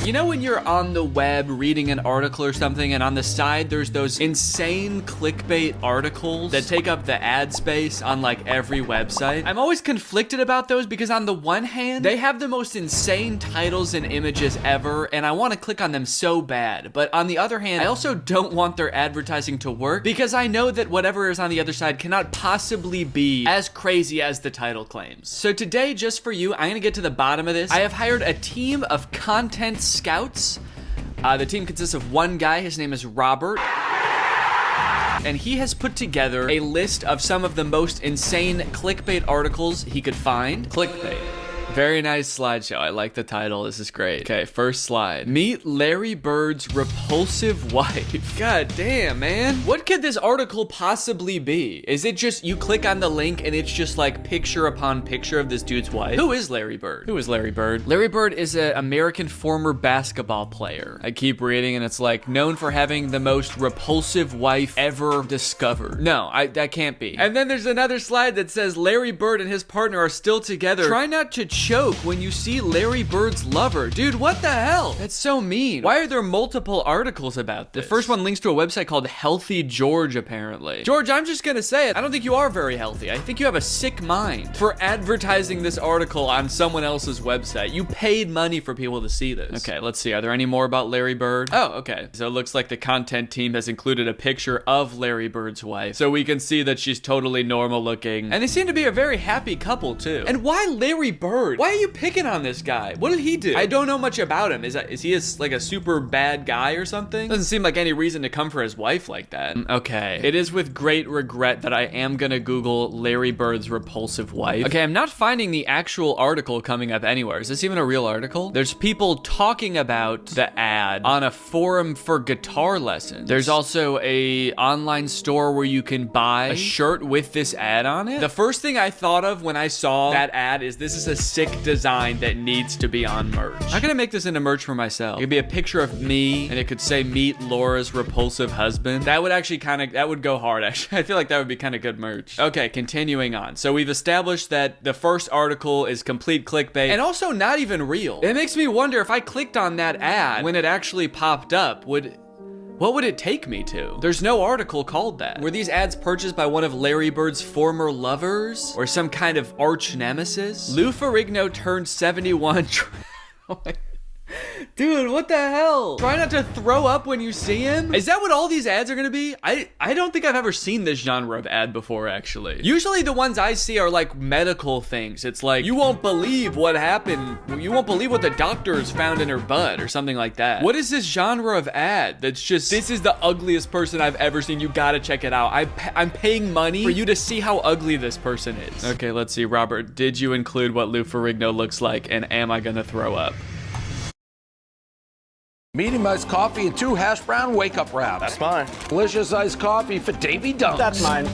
You know when you're on the web reading an article or something and on the side there's those insane clickbait articles that take up the ad space on like every website? I'm always conflicted about those because on the one hand, they have the most insane titles and images ever and I want to click on them so bad. But on the other hand, I also don't want their advertising to work because I know that whatever is on the other side cannot possibly be as crazy as the title claims. So today, just for you, I'm gonna get to the bottom of this. I have hired a team of content scouts. The team consists of one guy, his name is Robert. And he has put together a list of some of the most insane clickbait articles he could find. Clickbait. Very nice slideshow. I like the title. This is great. Okay, first slide. Meet Larry Bird's repulsive wife. God damn, man. What could this article possibly be? Is it just you click on the link and it's just like picture upon picture of this dude's wife? Who is Larry Bird? Who is Larry Bird? Larry Bird is an American former basketball player. I keep reading and it's like known for having the most repulsive wife ever discovered. No, that can't be. And then there's another slide that says Larry Bird and his partner are still together. Try not to choke when you see Larry Bird's lover. Dude, what the hell? That's so mean. Why are there multiple articles about this? The first one links to a website called Healthy George, apparently. George, I'm just gonna say it. I don't think you are very healthy. I think you have a sick mind for advertising this article on someone else's website. You paid money for people to see this. Okay, let's see. Are there any more about Larry Bird? Oh, okay. So it looks like the content team has included a picture of Larry Bird's wife. So we can see that she's totally normal looking. And they seem to be a very happy couple too. And why Larry Bird? Why are you picking on this guy? What did he do? I don't know much about him. Is he like a super bad guy or something? Doesn't seem like any reason to come for his wife like that. Okay. It is with great regret that I am gonna Google Larry Bird's repulsive wife. Okay, I'm not finding the actual article coming up anywhere. Is this even a real article? There's people talking about the ad on a forum for guitar lessons. There's also a online store where you can buy a shirt with this ad on it. The first thing I thought of when I saw that ad is this is a sick design that needs to be on merch. I'm gonna make this into merch for myself. It could be a picture of me and it could say meet Laura's repulsive husband. That would actually that would go hard actually. I feel like that would be kind of good merch. Okay, continuing on. So we've established that the first article is complete clickbait and also not even real. It makes me wonder if I clicked on that ad when it actually popped up, what would it take me to? There's no article called that. Were these ads purchased by one of Larry Bird's former lovers? Or some kind of arch nemesis? Lou Ferrigno turned 71. Oh my. Dude, what the hell? Try not to throw up when you see him? Is that what all these ads are gonna be? I don't think I've ever seen this genre of ad before, actually. Usually the ones I see are like medical things. It's like, you won't believe what happened. You won't believe what the doctors found in her butt or something like that. What is this genre of ad that's just, this is the ugliest person I've ever seen. You gotta check it out. I'm paying money for you to see how ugly this person is. Okay, let's see. Robert, did you include what Lou Ferrigno looks like and am I gonna throw up? Medium iced coffee and 2 hash brown wake-up wraps. That's mine. Delicious iced coffee for Davy Dunks. That's mine.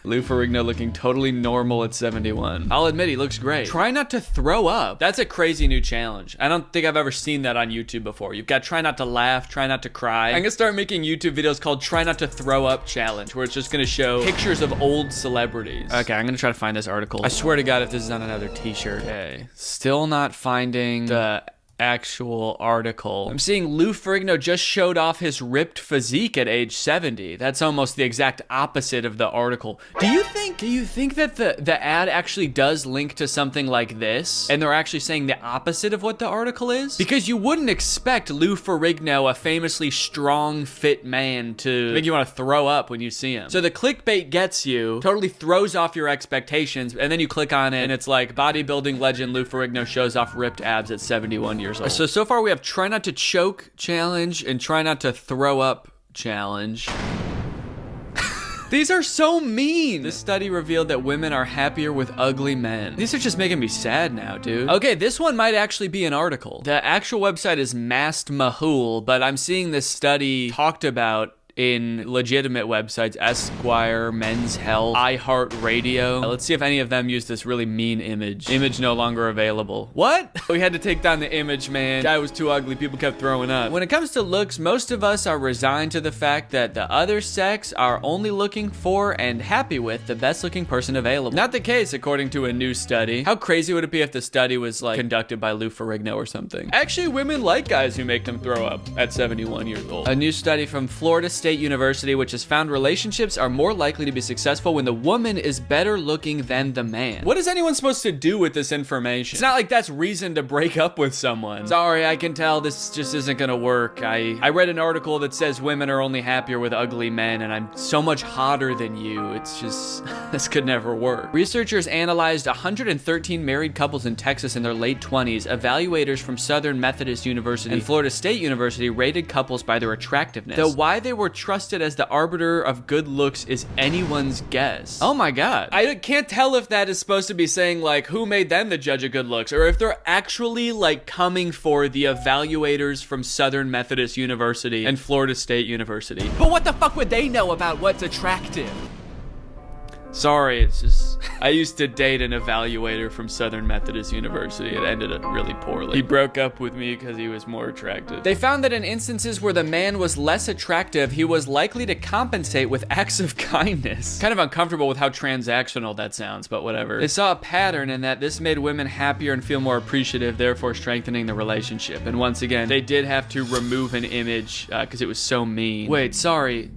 Lou Ferrigno looking totally normal at 71. I'll admit he looks great. Try not to throw up. That's a crazy new challenge. I don't think I've ever seen that on YouTube before. You've got try not to laugh, try not to cry. I'm gonna start making YouTube videos called Try Not to Throw Up Challenge, where it's just gonna show pictures of old celebrities. Okay, I'm gonna try to find this article. I swear to God if this is on another t-shirt. Okay, still not finding the actual article. I'm seeing Lou Ferrigno just showed off his ripped physique at age 70. That's almost the exact opposite of the article. Do you think that the ad actually does link to something like this and they're actually saying the opposite of what the article is? Because you wouldn't expect Lou Ferrigno, a famously strong, fit man, to make you want to throw up when you see him. So the clickbait gets you, totally throws off your expectations, and then you click on it and it's like bodybuilding legend Lou Ferrigno shows off ripped abs at 71 years old. So far we have try not to choke challenge and try not to throw up challenge. These are so mean. This study revealed that women are happier with ugly men. These are just making me sad now, dude. Okay, this one might actually be an article. The actual website is Mast Mahul, but I'm seeing this study talked about in legitimate websites, Esquire, Men's Health, iHeartRadio. Let's see if any of them use this really mean image. Image no longer available. What? We had to take down the image, man. Guy was too ugly. People kept throwing up. When it comes to looks, most of us are resigned to the fact that the other sex are only looking for and happy with the best looking person available. Not the case, according to a new study. How crazy would it be if the study was like conducted by Lou Ferrigno or something? Actually, women like guys who make them throw up at 71 years old. A new study from Florida State University, which has found relationships are more likely to be successful when the woman is better looking than the man. What is anyone supposed to do with this information? It's not like that's reason to break up with someone. Sorry, I can tell this just isn't gonna work. I read an article that says women are only happier with ugly men and I'm so much hotter than you. It's just, this could never work. Researchers analyzed 113 married couples in Texas in their late 20s. Evaluators from Southern Methodist University and Florida State University rated couples by their attractiveness. Though why they were trusted as the arbiter of good looks is anyone's guess. Oh my god. I can't tell if that is supposed to be saying like who made them the judge of good looks or if they're actually like coming for the evaluators from Southern Methodist University and Florida State University. But what the fuck would they know about what's attractive? Sorry, it's just, I used to date an evaluator from Southern Methodist University. It ended up really poorly. He broke up with me because he was more attractive. They found that in instances where the man was less attractive, he was likely to compensate with acts of kindness. Kind of uncomfortable with how transactional that sounds, but whatever. They saw a pattern in that this made women happier and feel more appreciative, therefore strengthening the relationship. And once again, they did have to remove an image because it was so mean. Wait, sorry.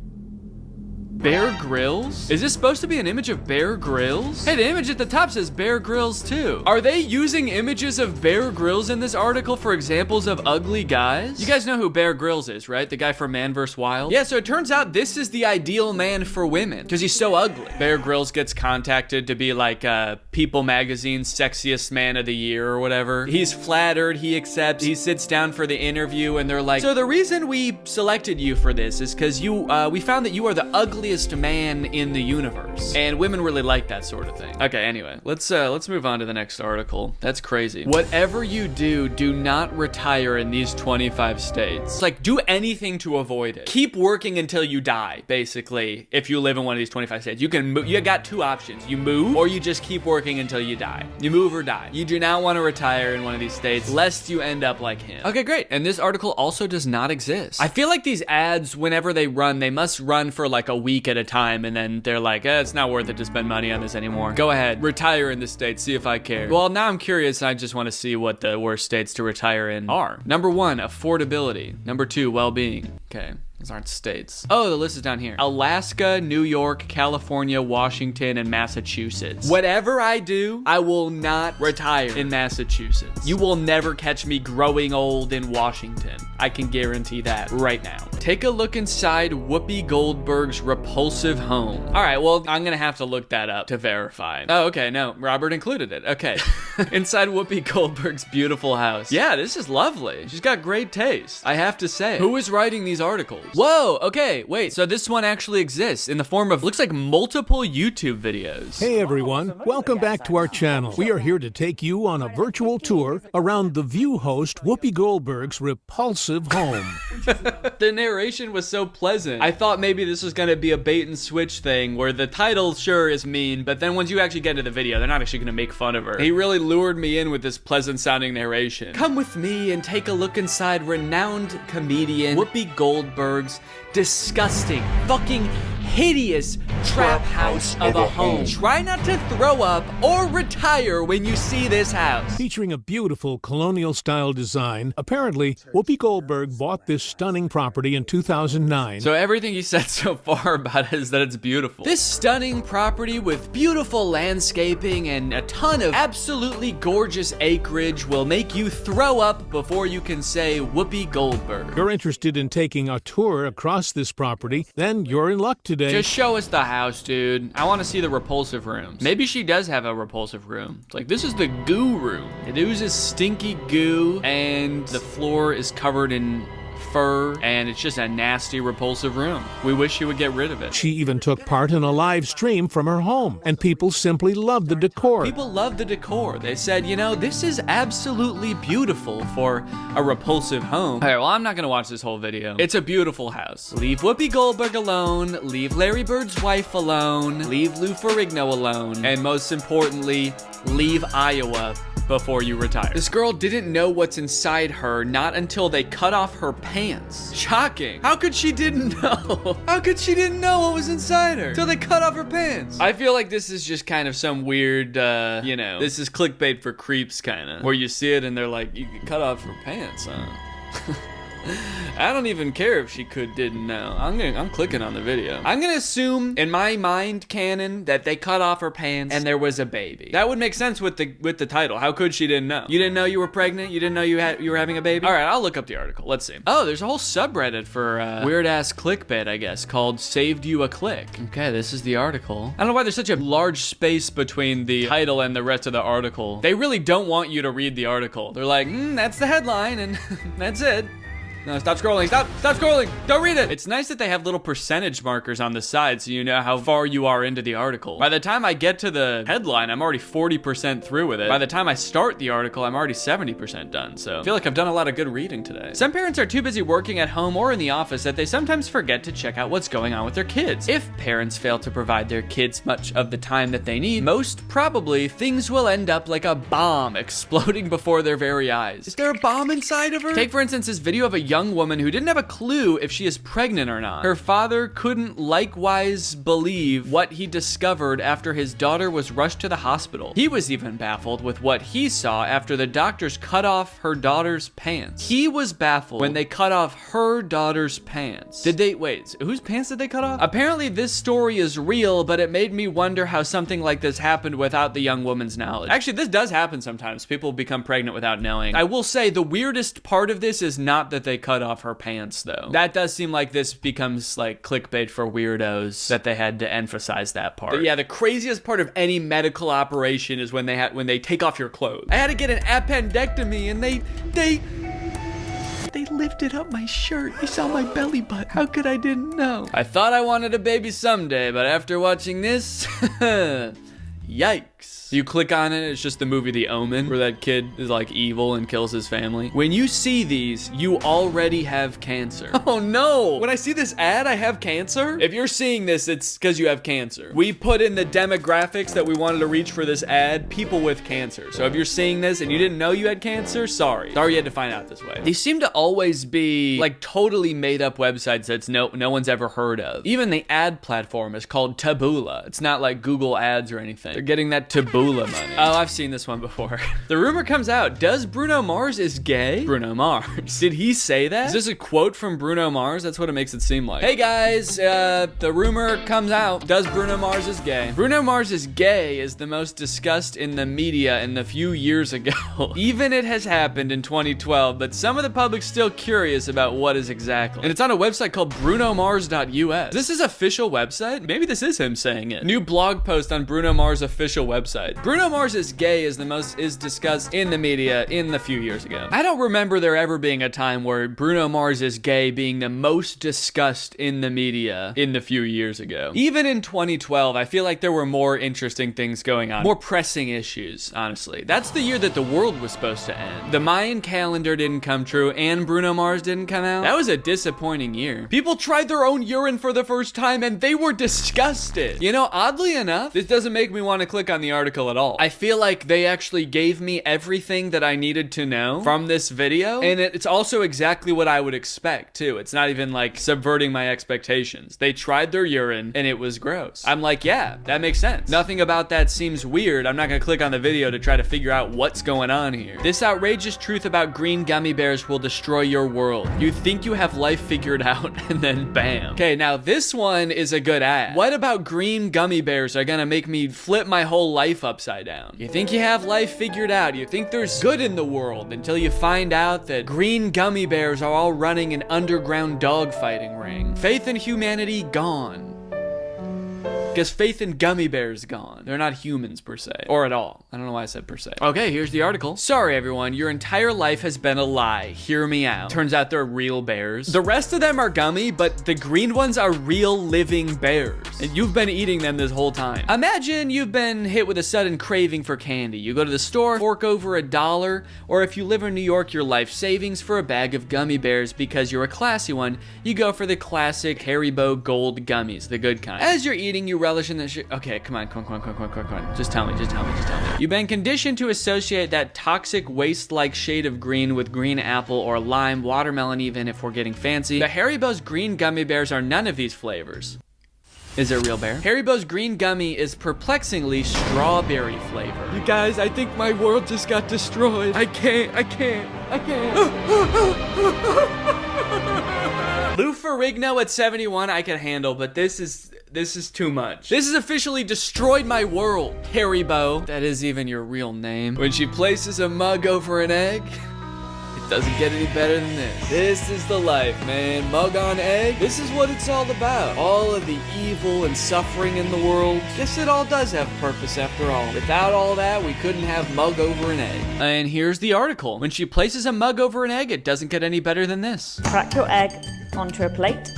Bear Grylls? Is this supposed to be an image of Bear Grylls? Hey, the image at the top says Bear Grylls too. Are they using images of Bear Grylls in this article for examples of ugly guys? You guys know who Bear Grylls is, right? The guy from Man vs. Wild? Yeah, so it turns out this is the ideal man for women because he's so ugly. Bear Grylls gets contacted to be like People Magazine's sexiest man of the year or whatever. He's flattered, he accepts, he sits down for the interview and they're like, so the reason we selected you for this is because we found that you are the ugliest man in the universe. And women really like that sort of thing. Okay, anyway, let's move on to the next article. That's crazy. Whatever you do, do not retire in these 25 states. It's like, do anything to avoid it. Keep working until you die, basically, if you live in one of these 25 states. You can move, you got two options. You move, or you just keep working until you die. You move or die. You do not want to retire in one of these states, lest you end up like him. Okay, great. And this article also does not exist. I feel like these ads, whenever they run, they must run for like a week at a time, and then they're like, it's not worth it to spend money on this anymore. Go ahead, retire in the state, see if I care. Well, now I'm curious, and I just want to see what the worst states to retire in are. Number 1, affordability. Number 2, well-being. Okay. Those aren't states. Oh, the list is down here. Alaska, New York, California, Washington, and Massachusetts. Whatever I do, I will not retire in Massachusetts. You will never catch me growing old in Washington. I can guarantee that right now. Take a look inside Whoopi Goldberg's repulsive home. All right, well, I'm gonna have to look that up to verify. Oh, okay, no, Robert included it. Okay. Inside Whoopi Goldberg's beautiful house. Yeah, this is lovely. She's got great taste, I have to say. Who is writing these articles? Whoa, okay, wait, so this one actually exists in the form of, looks like multiple YouTube videos. Hey everyone, welcome back to our channel. We are here to take you on a virtual tour around the View host Whoopi Goldberg's repulsive home. The narration was so pleasant. I thought maybe this was gonna be a bait and switch thing where the title sure is mean, but then once you actually get into the video, they're not actually gonna make fun of her. He really lured me in with this pleasant sounding narration. Come with me and take a look inside renowned comedian Whoopi Goldberg's disgusting, fucking hideous trap house of a home. Try not to throw up or retire when you see this house. Featuring a beautiful colonial-style design, apparently, Whoopi Goldberg bought this stunning property in 2009. So everything you said so far about it is that it's beautiful. This stunning property with beautiful landscaping and a ton of absolutely gorgeous acreage will make you throw up before you can say Whoopi Goldberg. If you're interested in taking a tour across this property, then you're in luck today. Just show us the house, dude. I want to see the repulsive rooms. Maybe she does have a repulsive room. It's like, this is the goo room. It oozes stinky goo, and the floor is covered in fur, and it's just a nasty, repulsive room. We wish you would get rid of it. She even took part in a live stream from her home, and people simply loved the decor. People love the decor. They said, you know, this is absolutely beautiful for a repulsive home. All right, well, I'm not gonna watch this whole video. It's a beautiful house. Leave Whoopi Goldberg alone, leave Larry Bird's wife alone, leave Lou Ferrigno alone, and most importantly, leave Iowa before you retire. This girl didn't know what's inside her not until they cut off her pants. Shocking. How could she didn't know? How could she didn't know what was inside her till they cut off her pants? I feel like this is just kind of some weird, you know, this is clickbait for creeps kind of, where you see it and they're like, you can cut off her pants, huh? I don't even care if she didn't know. I'm clicking on the video. I'm gonna assume in my mind canon that they cut off her pants and there was a baby. That would make sense with the title. How could she didn't know? You didn't know you were pregnant? You didn't know you were having a baby? All right, I'll look up the article. Let's see. Oh, there's a whole subreddit for weird ass clickbait, I guess, called "Saved You a Click." Okay, this is the article. I don't know why there's such a large space between the title and the rest of the article. They really don't want you to read the article. They're like, that's the headline and that's it. No, stop scrolling, stop scrolling, don't read it. It's nice that they have little percentage markers on the side so you know how far you are into the article. By the time I get to the headline, I'm already 40% through with it. By the time I start the article, I'm already 70% done, so I feel like I've done a lot of good reading today. Some parents are too busy working at home or in the office that they sometimes forget to check out what's going on with their kids. If parents fail to provide their kids much of the time that they need, most probably things will end up like a bomb exploding before their very eyes. Is there a bomb inside of her? Take for instance this video of a young woman who didn't have a clue if she is pregnant or not. Her father couldn't likewise believe what he discovered after his daughter was rushed to the hospital. He was even baffled with what he saw after the doctors cut off her daughter's pants. He was baffled when they cut off her daughter's pants. Wait, whose pants did they cut off? Apparently this story is real, but it made me wonder how something like this happened without the young woman's knowledge. Actually, this does happen sometimes. People become pregnant without knowing. I will say the weirdest part of this is not that they cut off her pants though. That does seem like this becomes like clickbait for weirdos that they had to emphasize that part. But yeah, the craziest part of any medical operation is when they take off your clothes. I had to get an appendectomy and they lifted up my shirt. They saw my belly button. How could I didn't know? I thought I wanted a baby someday, but after watching this, yikes. You click on it, it's just the movie The Omen, where that kid is like evil and kills his family. When you see these, you already have cancer. Oh no! When I see this ad, I have cancer? If you're seeing this, it's because you have cancer. We put in the demographics that we wanted to reach for this ad, people with cancer. So if you're seeing this and you didn't know you had cancer, sorry. Sorry you had to find out this way. These seem to always be like totally made up websites that no one's ever heard of. Even the ad platform is called Taboola. It's not like Google Ads or anything. They're getting that Taboola money. Oh, I've seen this one before. The rumor comes out, does Bruno Mars is gay? Bruno Mars. Did he say that? Is this a quote from Bruno Mars? That's what it makes it seem like. Hey guys, the rumor comes out, does Bruno Mars is gay? Bruno Mars is gay is the most discussed in the media in the few years ago. Even it has happened in 2012, but some of the public's still curious about what is exactly. And it's on a website called brunomars.us. This is official website? Maybe this is him saying it. New blog post on Bruno Mars official website. Bruno Mars is gay is discussed in the media in the few years ago. I don't remember there ever being a time where Bruno Mars is gay being the most discussed in the media in the few years ago. Even in 2012, I feel like there were more interesting things going on, more pressing issues, honestly. That's the year that the world was supposed to end. The Mayan calendar didn't come true and Bruno Mars didn't come out. That was a disappointing year. People tried their own urine for the first time and they were disgusted. You know, oddly enough, this doesn't make me want to click on the article at all. I feel like they actually gave me everything that I needed to know from this video, and it's also exactly what I would expect too. It's not even like subverting my expectations. They tried their urine and it was gross. I'm like, yeah, that makes sense. Nothing about that seems weird. I'm not gonna click on the video to try to figure out what's going on here. This outrageous truth about green gummy bears will destroy your world. You think you have life figured out and then bam. Okay, now this one is a good ad. What about green gummy bears are gonna make me flip my whole life upside down? You think you have life figured out. You think there's good in the world until you find out that green gummy bears are all running an underground dogfighting ring. Faith in humanity gone. Guess faith in gummy bears gone. They're not humans per se, or at all. I don't know why I said per se. Okay, here's the article. Sorry everyone, your entire life has been a lie. Hear me out. Turns out they're real bears. The rest of them are gummy, but the green ones are real living bears. And you've been eating them this whole time. Imagine you've been hit with a sudden craving for candy. You go to the store, fork over $1, or if you live in New York, your life savings for a bag of gummy bears because you're a classy one, you go for the classic Haribo Gold gummies, the good kind. As you're eating, you relish in the shit. Okay, come on. Just tell me. You've been conditioned to associate that toxic waste-like shade of green with green apple or lime, watermelon even if we're getting fancy. The Haribo's green gummy bears are none of these flavors. Is it a real bear? Haribo's green gummy is perplexingly strawberry flavor. You guys, I think my world just got destroyed. I can't. Lou Ferrigno at 71 I can handle, but this is too much. This has officially destroyed my world. Haribo, that is even your real name. When she places a mug over an egg, it doesn't get any better than this. This is the life, man. Mug on egg. This is what it's all about. All of the evil and suffering in the world. Guess it all does have purpose after all. Without all that, we couldn't have mug over an egg. And here's the article. When she places a mug over an egg, it doesn't get any better than this. Crack your egg onto a plate.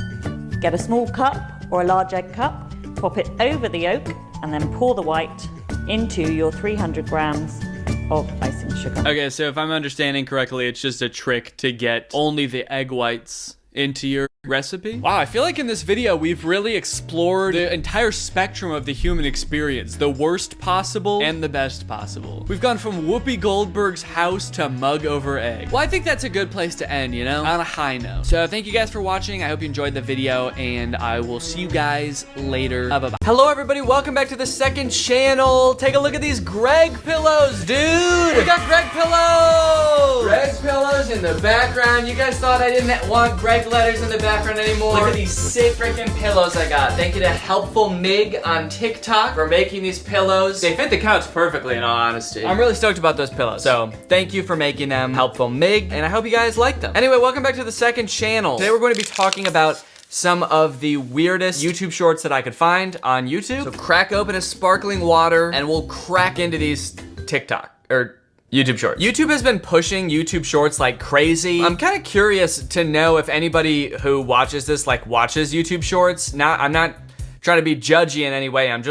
Get a small cup or a large egg cup. Pop it over the yolk and then pour the white into your 300 grams of icing sugar. Okay, so if I'm understanding correctly, it's just a trick to get only the egg whites into your recipe. Wow, I feel like in this video, we've really explored the entire spectrum of the human experience, the worst possible and the best possible. We've gone from Whoopi Goldberg's house to mug over egg. Well, I think that's a good place to end, you know, on a high note. So thank you guys for watching. I hope you enjoyed the video and I will see you guys later. Bye-bye. Hello, everybody. Welcome back to the second channel. Take a look at these Greg pillows, dude. We got Greg pillows. Greg's pillows in the background. You guys thought I didn't want Greg letters in the background anymore. Look at these sick freaking pillows I got. Thank you to Helpful Mig on TikTok for making these pillows. They fit the couch perfectly, in all honesty. I'm really stoked about those pillows. So thank you for making them, Helpful Mig, and I hope you guys like them. Anyway, welcome back to the second channel. Today we're going to be talking about some of the weirdest YouTube shorts that I could find on YouTube. So crack open a sparkling water and we'll crack into these TikTok, or YouTube Shorts. YouTube has been pushing YouTube Shorts like crazy. I'm kind of curious to know if anybody who watches this watches YouTube Shorts. I'm not trying to be judgy in any way. I'm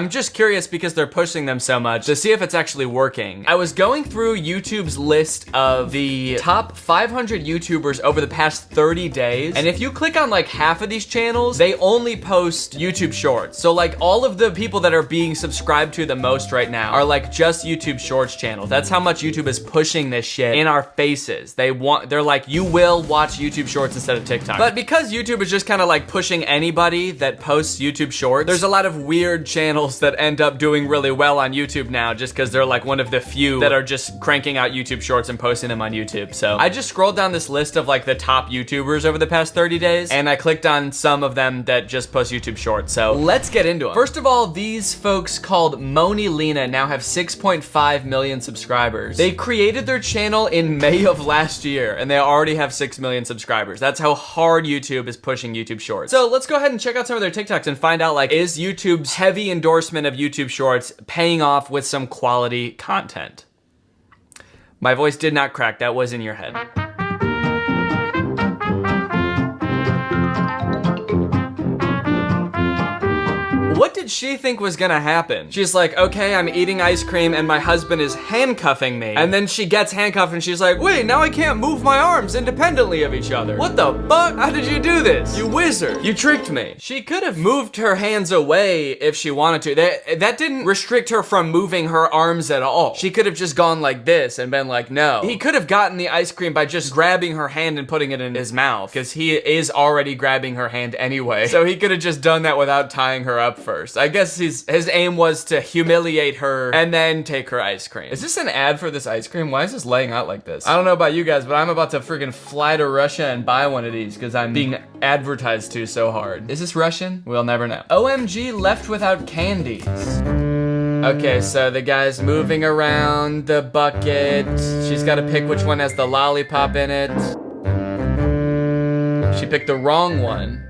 just curious because they're pushing them so much to see if it's actually working. I was going through YouTube's list of the top 500 YouTubers over the past 30 days. And if you click on half of these channels, they only post YouTube Shorts. So all of the people that are being subscribed to the most right now are just YouTube Shorts channels. That's how much YouTube is pushing this shit in our faces. They're like, you will watch YouTube Shorts instead of TikTok. But because YouTube is just kind of pushing anybody that posts YouTube Shorts, there's a lot of weird channels that end up doing really well on YouTube now just because they're one of the few that are just cranking out YouTube Shorts and posting them on YouTube. So I just scrolled down this list of the top YouTubers over the past 30 days and I clicked on some of them that just post YouTube Shorts. So let's get into them. First of all, these folks called Moni Lena now have 6.5 million subscribers. They created their channel in May of last year and they already have 6 million subscribers. That's how hard YouTube is pushing YouTube Shorts. So let's go ahead and check out some of their TikToks and find out is YouTube's heavy endorsement of YouTube Shorts paying off with some quality content? My voice did not crack, that was in your head. What did she think was gonna happen? She's like, okay, I'm eating ice cream and my husband is handcuffing me. And then she gets handcuffed and she's like, wait, now I can't move my arms independently of each other. What the fuck? How did you do this? You wizard. You tricked me. She could have moved her hands away if she wanted to. That didn't restrict her from moving her arms at all. She could have just gone like this and been like, no. He could have gotten the ice cream by just grabbing her hand and putting it in his mouth because he is already grabbing her hand anyway. So he could have just done that without tying her up first. I guess his aim was to humiliate her and then take her ice cream. Is this an ad for this ice cream? Why is this laying out like this? I don't know about you guys, but I'm about to freaking fly to Russia and buy one of these because I'm being advertised to so hard. Is this Russian? We'll never know. OMG left without candies. Okay, so the guy's moving around the bucket. She's got to pick which one has the lollipop in it. She picked the wrong one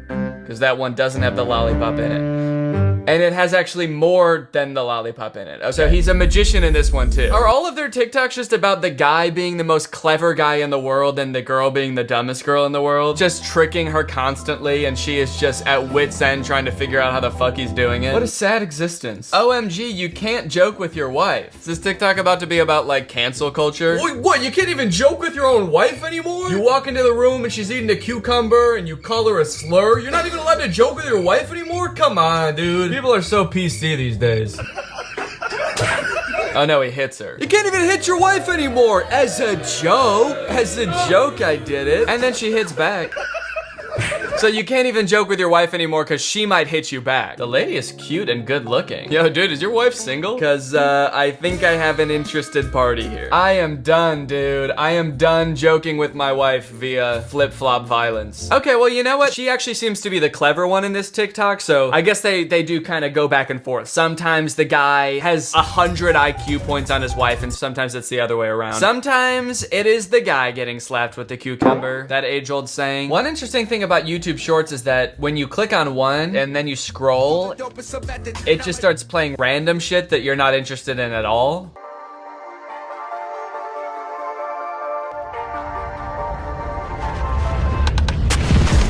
because that one doesn't have the lollipop in it. And it has actually more than the lollipop in it. Oh, so he's a magician in this one too. Are all of their TikToks just about the guy being the most clever guy in the world and the girl being the dumbest girl in the world? Just tricking her constantly and she is just at wit's end trying to figure out how the fuck he's doing it? What a sad existence. OMG, you can't joke with your wife. Is this TikTok about to be about like cancel culture? What, you can't even joke with your own wife anymore? You walk into the room and she's eating a cucumber and you call her a slur? You're not even allowed to joke with your wife anymore? Come on, dude. People are so PC these days. Oh no, he hits her. You can't even hit your wife anymore! As a joke! As a joke, I did it. And then she hits back. So you can't even joke with your wife anymore because she might hit you back. The lady is cute and good looking. Yo, dude, is your wife single? Because I think I have an interested party here. I am done, dude. I am done joking with my wife via flip-flop violence. Okay, well, you know what? She actually seems to be the clever one in this TikTok, so I guess they do kind of go back and forth. Sometimes the guy has 100 IQ points on his wife, and sometimes it's the other way around. Sometimes it is the guy getting slapped with the cucumber. That age-old saying. One interesting thing about YouTube Shorts is that when you click on one and then you scroll, it just starts playing random shit that you're not interested in at all.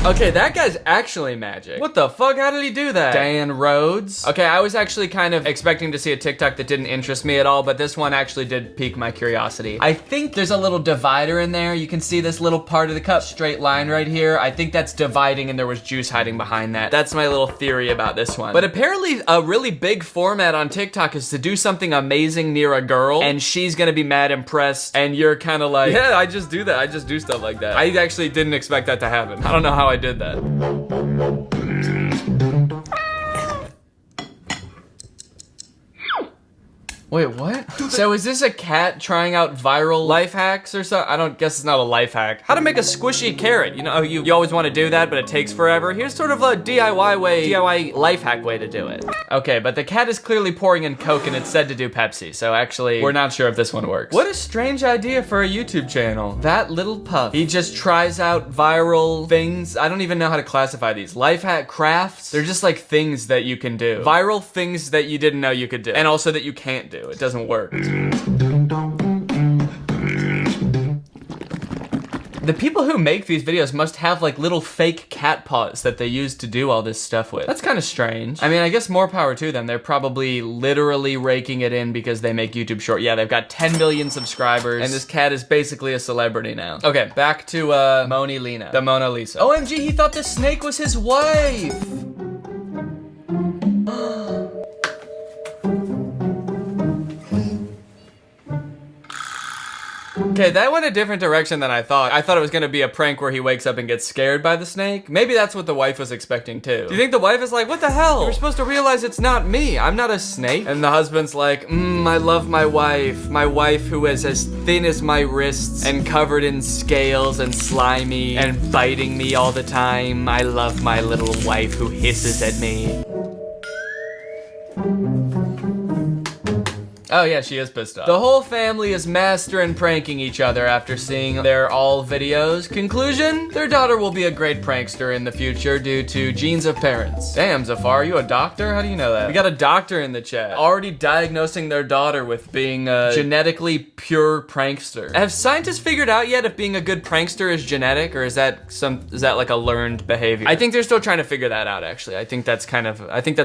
Okay, that guy's actually magic. What the fuck? How did he do that? Dan Rhodes. Okay, I was actually kind of expecting to see a TikTok that didn't interest me at all, but this one actually did pique my curiosity. I think there's a little divider in there. You can see this little part of the cup, straight line right here. I think that's dividing and there was juice hiding behind that. That's my little theory about this one. But apparently a really big format on TikTok is to do something amazing near a girl and she's gonna be mad impressed and you're kind of like, yeah, I just do that. I just do stuff like that. I actually didn't expect that to happen. I don't know how I did that. Wait, what? So is this a cat trying out viral life hacks or something? I don't guess it's not a life hack. How to make a squishy carrot. You know, you always want to do that, but it takes forever. Here's sort of a DIY life hack way to do it. Okay, but the cat is clearly pouring in Coke and it's said to do Pepsi. So actually, we're not sure if this one works. What a strange idea for a YouTube channel. That little puff. He just tries out viral things. I don't even know how to classify these. Life hack crafts. They're just like things that you can do. Viral things that you didn't know you could do. And also that you can't do. It doesn't work. The people who make these videos must have like little fake cat paws that they use to do all this stuff with. That's kind of strange. I mean, I guess more power to them. They're probably literally raking it in because they make YouTube short. Yeah, they've got 10 million subscribers and this cat is basically a celebrity now. Okay, back to Moni Lena, the Mona Lisa. OMG, he thought the snake was his wife. Okay, that went a different direction than I thought. I thought it was gonna be a prank where he wakes up and gets scared by the snake. Maybe that's what the wife was expecting too. Do you think the wife is like, what the hell? You're supposed to realize it's not me. I'm not a snake. And the husband's like, I love my wife who is as thin as my wrists and covered in scales and slimy and biting me all the time. I love my little wife who hisses at me. Oh yeah, she is pissed off. The whole family is mastering pranking each other after seeing their all videos. Conclusion? Their daughter will be a great prankster in the future due to genes of parents. Damn, Zafar, are you a doctor? How do you know that? We got a doctor in the chat. Already diagnosing their daughter with being a genetically pure prankster. Have scientists figured out yet if being a good prankster is genetic or is that like a learned behavior? I think they're still trying to figure that out actually. I think that's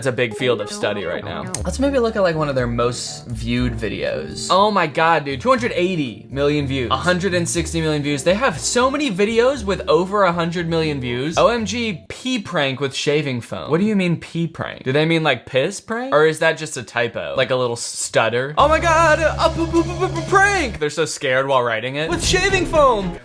a big field of study right now. Let's maybe look at like one of their most viewed videos. Oh my god, dude, 280 million views, 160 million views. They have so many videos with over 100 million views. OMG, pee prank with shaving foam. What do you mean pee prank? Do they mean like piss prank? Or is that just a typo? Like a little stutter? Oh my god, a prank! They're so scared while writing it. With shaving foam!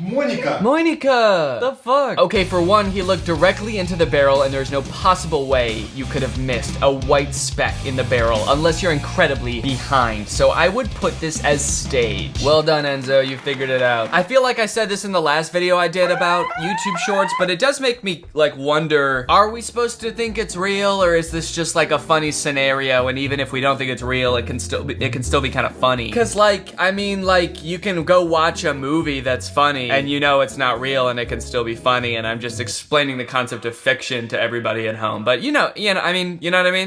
Monica! The fuck? Okay, for one, he looked directly into the barrel and there's no possible way you could have missed a white speck in the barrel unless you're incredibly behind. So I would put this as staged. Well done, Enzo, you figured it out. I feel like I said this in the last video I did about YouTube Shorts, but it does make me like wonder, are we supposed to think it's real or is this just like a funny scenario and even if we don't think it's real, it can still be kind of funny? Cause like, I mean like, you can go watch a movie that's funny funny, and you know it's not real and it can still be funny, and I'm just explaining the concept of fiction to everybody at home. But you know what I mean?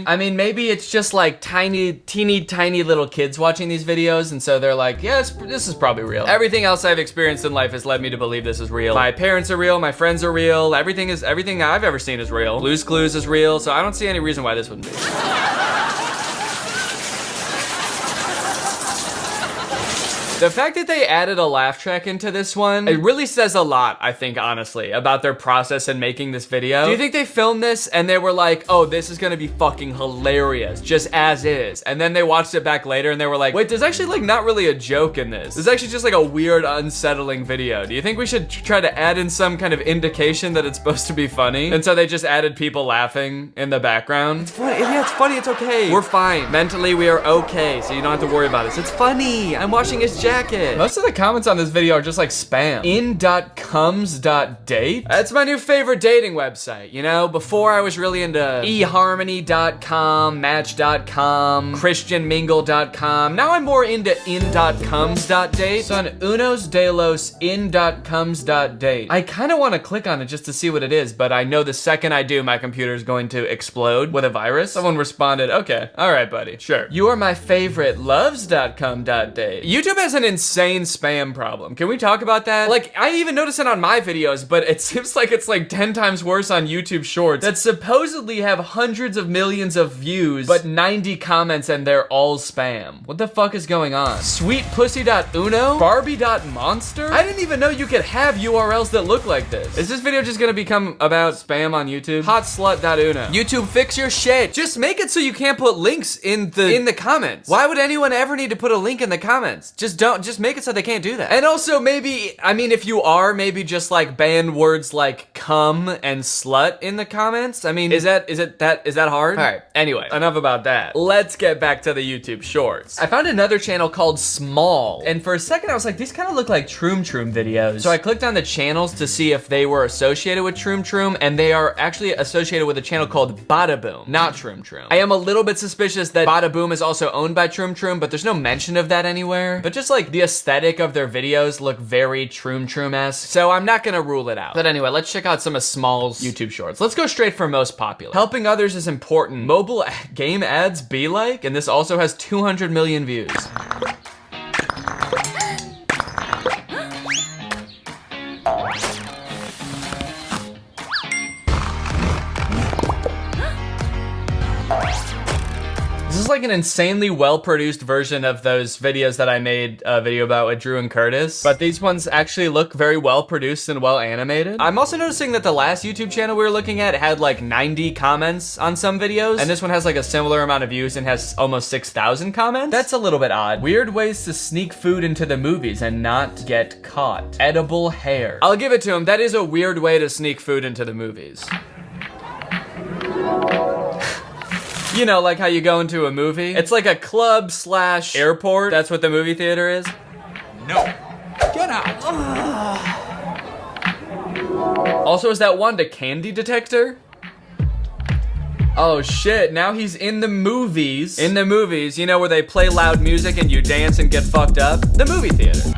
I mean, maybe it's just like teeny tiny little kids watching these videos, and so they're like, yeah, this is probably real. Everything else I've experienced in life has led me to believe this is real. My parents are real, my friends are real, everything I've ever seen is real. Blue's Clues is real, so I don't see any reason why this wouldn't be. The fact that they added a laugh track into this one, it really says a lot, I think, honestly, about their process in making this video. Do you think they filmed this and they were like, oh, this is gonna be fucking hilarious, just as is? And then they watched it back later and they were like, wait, there's actually like not really a joke in this. There's actually just like a weird, unsettling video. Do you think we should try to add in some kind of indication that it's supposed to be funny? And so they just added people laughing in the background. It's funny, yeah, it's funny, it's okay. We're fine. Mentally, we are okay, so you don't have to worry about us. It's funny. I'm washing his jacket. Most of the comments on this video are just like spam. In.comes.date? That's my new favorite dating website, you know? Before I was really into eharmony.com, match.com, christianmingle.com. Now I'm more into in.comes.date. Son unos de los in.comes.date. I kind of want to click on it just to see what it is, but I know the second I do, my computer is going to explode with a virus. Someone responded, okay, all right, buddy, sure. You are my favorite loves.com.date. YouTube has an insane spam problem. Can we talk about that? Like, I even notice it on my videos, but it seems like it's like 10 times worse on YouTube Shorts that supposedly have hundreds of millions of views, but 90 comments and they're all spam. What the fuck is going on? Sweetpussy.uno? Barbie.monster? I didn't even know you could have URLs that look like this. Is this video just gonna become about spam on YouTube? Hotslut.uno. YouTube, fix your shit. Just make it so you can't put links in the comments. Why would anyone ever need to put a link in the comments? Just make it so they can't do that. And also maybe, I mean, if you are, maybe just like ban words like cum and slut in the comments. I mean, is that hard? All right, anyway, enough about that. Let's get back to the YouTube Shorts. I found another channel called Small, and for a second I was like, these kind of look like Troom Troom videos. So I clicked on the channels to see if they were associated with Troom Troom, and they are actually associated with a channel called Bada Boom, not Troom Troom. I am a little bit suspicious that Bada Boom is also owned by Troom Troom, but there's no mention of that anywhere. But just like the aesthetic of their videos look very Troom Troom-esque, so I'm not gonna rule it out. But anyway, let's check out some of Small's YouTube Shorts. Let's go straight for most popular. Helping others is important. Mobile game ads be like? And this also has 200 million views. This is like an insanely well-produced version of those videos that I made a video about with Drew and Curtis, but these ones actually look very well-produced and well-animated. I'm also noticing that the last YouTube channel we were looking at had like 90 comments on some videos, and this one has like a similar amount of views and has almost 6,000 comments. That's a little bit odd. Weird ways to sneak food into the movies and not get caught. Edible hair. I'll give it to him. That is a weird way to sneak food into the movies. You know, like how you go into a movie? It's like a club / airport. That's what the movie theater is. No. Get out. Also, is that Wanda candy detector? Oh shit, now he's in the movies. In the movies, you know, where they play loud music and you dance and get fucked up? The movie theater.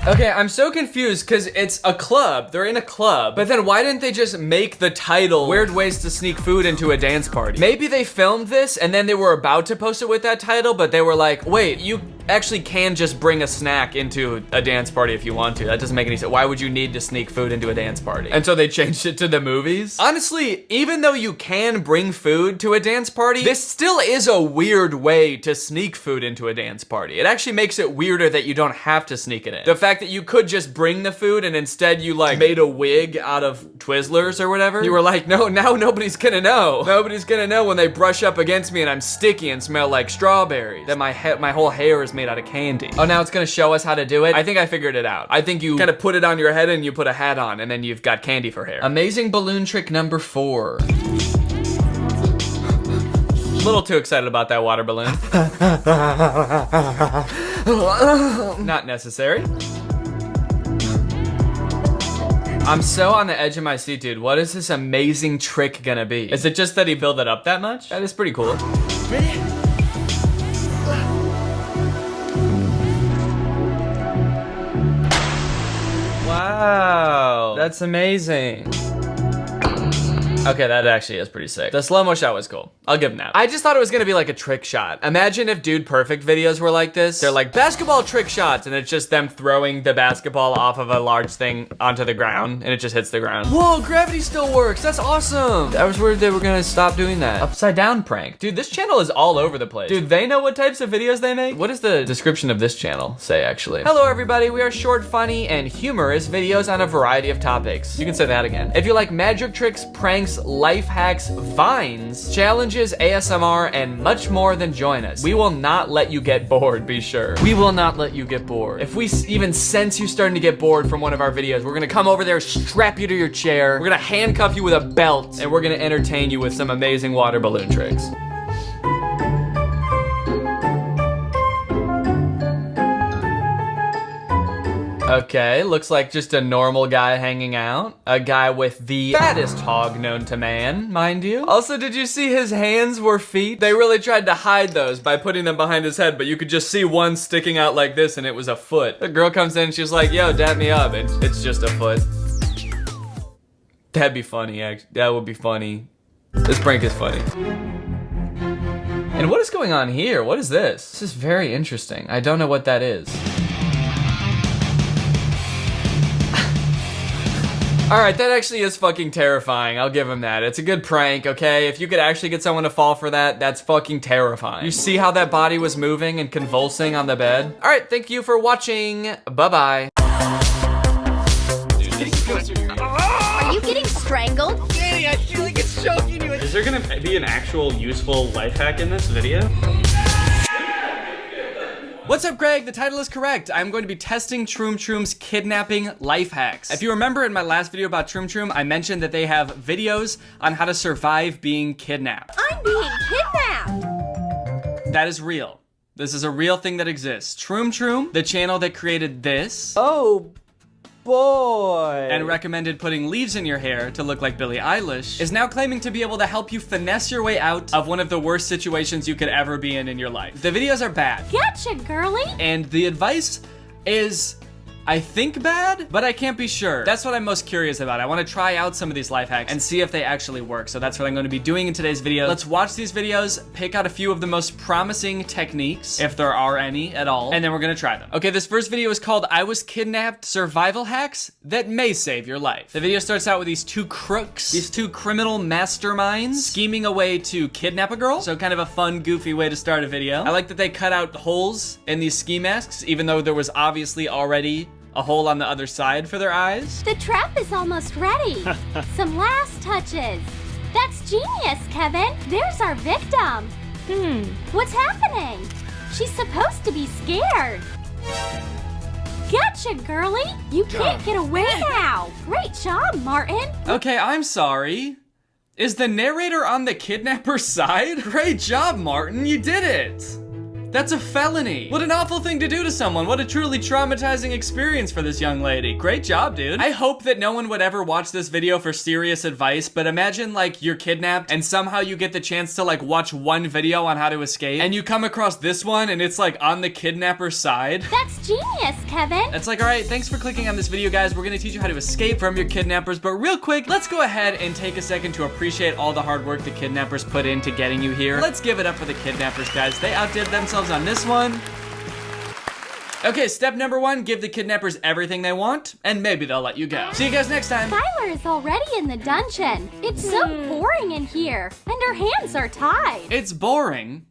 Okay, I'm so confused because it's a club. They're in a club. But then why didn't they just make the title Weird Ways to Sneak Food into a Dance Party? Maybe they filmed this and then they were about to post it with that title, but they were like, wait, you actually can just bring a snack into a dance party if you want to. That doesn't make any sense. Why would you need to sneak food into a dance party? And so they changed it to the movies? Honestly, even though you can bring food to a dance party, this still is a weird way to sneak food into a dance party. It actually makes it weirder that you don't have to sneak it in. The fact that you could just bring the food and instead you like made a wig out of Twizzlers or whatever. You were like, no, now nobody's gonna know. Nobody's gonna know when they brush up against me and I'm sticky and smell like strawberries. That my whole hair is made out of candy. Oh, now it's gonna show us how to do it? I think I figured it out. I think you kind of put it on your head and you put a hat on and then you've got candy for hair. Amazing balloon trick number 4. A little too excited about that water balloon. Not necessary. I'm so on the edge of my seat, dude. What is this amazing trick gonna be? Is it just that he built it up that much? That is pretty cool. Wow, that's amazing. Okay, that actually is pretty sick. The slow-mo shot was cool. I'll give him that. I just thought it was gonna be like a trick shot. Imagine if Dude Perfect videos were like this. They're like basketball trick shots, and it's just them throwing the basketball off of a large thing onto the ground, and it just hits the ground. Whoa, gravity still works. That's awesome. I was worried they were gonna stop doing that. Upside down prank. Dude, this channel is all over the place. Dude, they know what types of videos they make? What does the description of this channel say, actually? Hello, everybody. We are short, funny, and humorous videos on a variety of topics. You can say that again. If you like magic tricks, pranks, life hacks, vines, challenges, ASMR, and much more, then join us. We will not let you get bored, be sure. We will not let you get bored. If we even sense you starting to get bored from one of our videos, we're gonna come over there, strap you to your chair, we're gonna handcuff you with a belt, and we're gonna entertain you with some amazing water balloon tricks. Okay, looks like just a normal guy hanging out. A guy with the fattest hog known to man, mind you. Also, did you see his hands were feet? They really tried to hide those by putting them behind his head, but you could just see one sticking out like this and it was a foot. The girl comes in and she's like, yo, dap me up. It's just a foot. That'd be funny, actually. That would be funny. This prank is funny. And what is going on here? What is this? This is very interesting. I don't know what that is. All right, that actually is fucking terrifying. I'll give him that. It's a good prank, okay? If you could actually get someone to fall for that, that's fucking terrifying. You see how that body was moving and convulsing on the bed? All right, thank you for watching. Bye-bye. Are you getting strangled? Danny, I feel like it's choking you. Is there gonna be an actual useful life hack in this video? What's up, Greg? The title is correct. I'm going to be testing Troom Troom's kidnapping life hacks. If you remember in my last video about Troom Troom, I mentioned that they have videos on how to survive being kidnapped. I'm being kidnapped. That is real. This is a real thing that exists. Troom Troom, the channel that created this. Oh boy. And recommended putting leaves in your hair to look like Billie Eilish, is now claiming to be able to help you finesse your way out of one of the worst situations you could ever be in your life. The videos are bad. Gotcha, girly. And the advice is, I think, bad, but I can't be sure. That's what I'm most curious about. I want to try out some of these life hacks and see if they actually work. So that's what I'm going to be doing in today's video. Let's watch these videos, pick out a few of the most promising techniques, if there are any at all, and then we're going to try them. Okay, this first video is called I Was Kidnapped Survival Hacks That May Save Your Life. The video starts out with these two crooks, these two criminal masterminds scheming a way to kidnap a girl. So kind of a fun, goofy way to start a video. I like that they cut out holes in these ski masks, even though there was obviously already a hole on the other side for their eyes. The trap is almost ready. Some last touches. That's genius, Kevin. There's our victim. What's happening? She's supposed to be scared. Gotcha, girly. You can't get away now. Great job, Martin. Okay, I'm sorry. Is the narrator on the kidnapper's side? Great job, Martin. You did it. That's a felony. What an awful thing to do to someone. What a truly traumatizing experience for this young lady. Great job, dude. I hope that no one would ever watch this video for serious advice, but imagine like you're kidnapped and somehow you get the chance to like watch one video on how to escape and you come across this one and it's like on the kidnapper's side. That's genius, Kevin. It's like, all right, thanks for clicking on this video, guys. We're gonna teach you how to escape from your kidnappers, but real quick, let's go ahead and take a second to appreciate all the hard work the kidnappers put into getting you here. Let's give it up for the kidnappers, guys. They outdid themselves on this one. Okay, step number 1, give the kidnappers everything they want, and maybe they'll let you go. See you guys next time. Skylar is already in the dungeon. It's so boring in here, and her hands are tied. It's boring.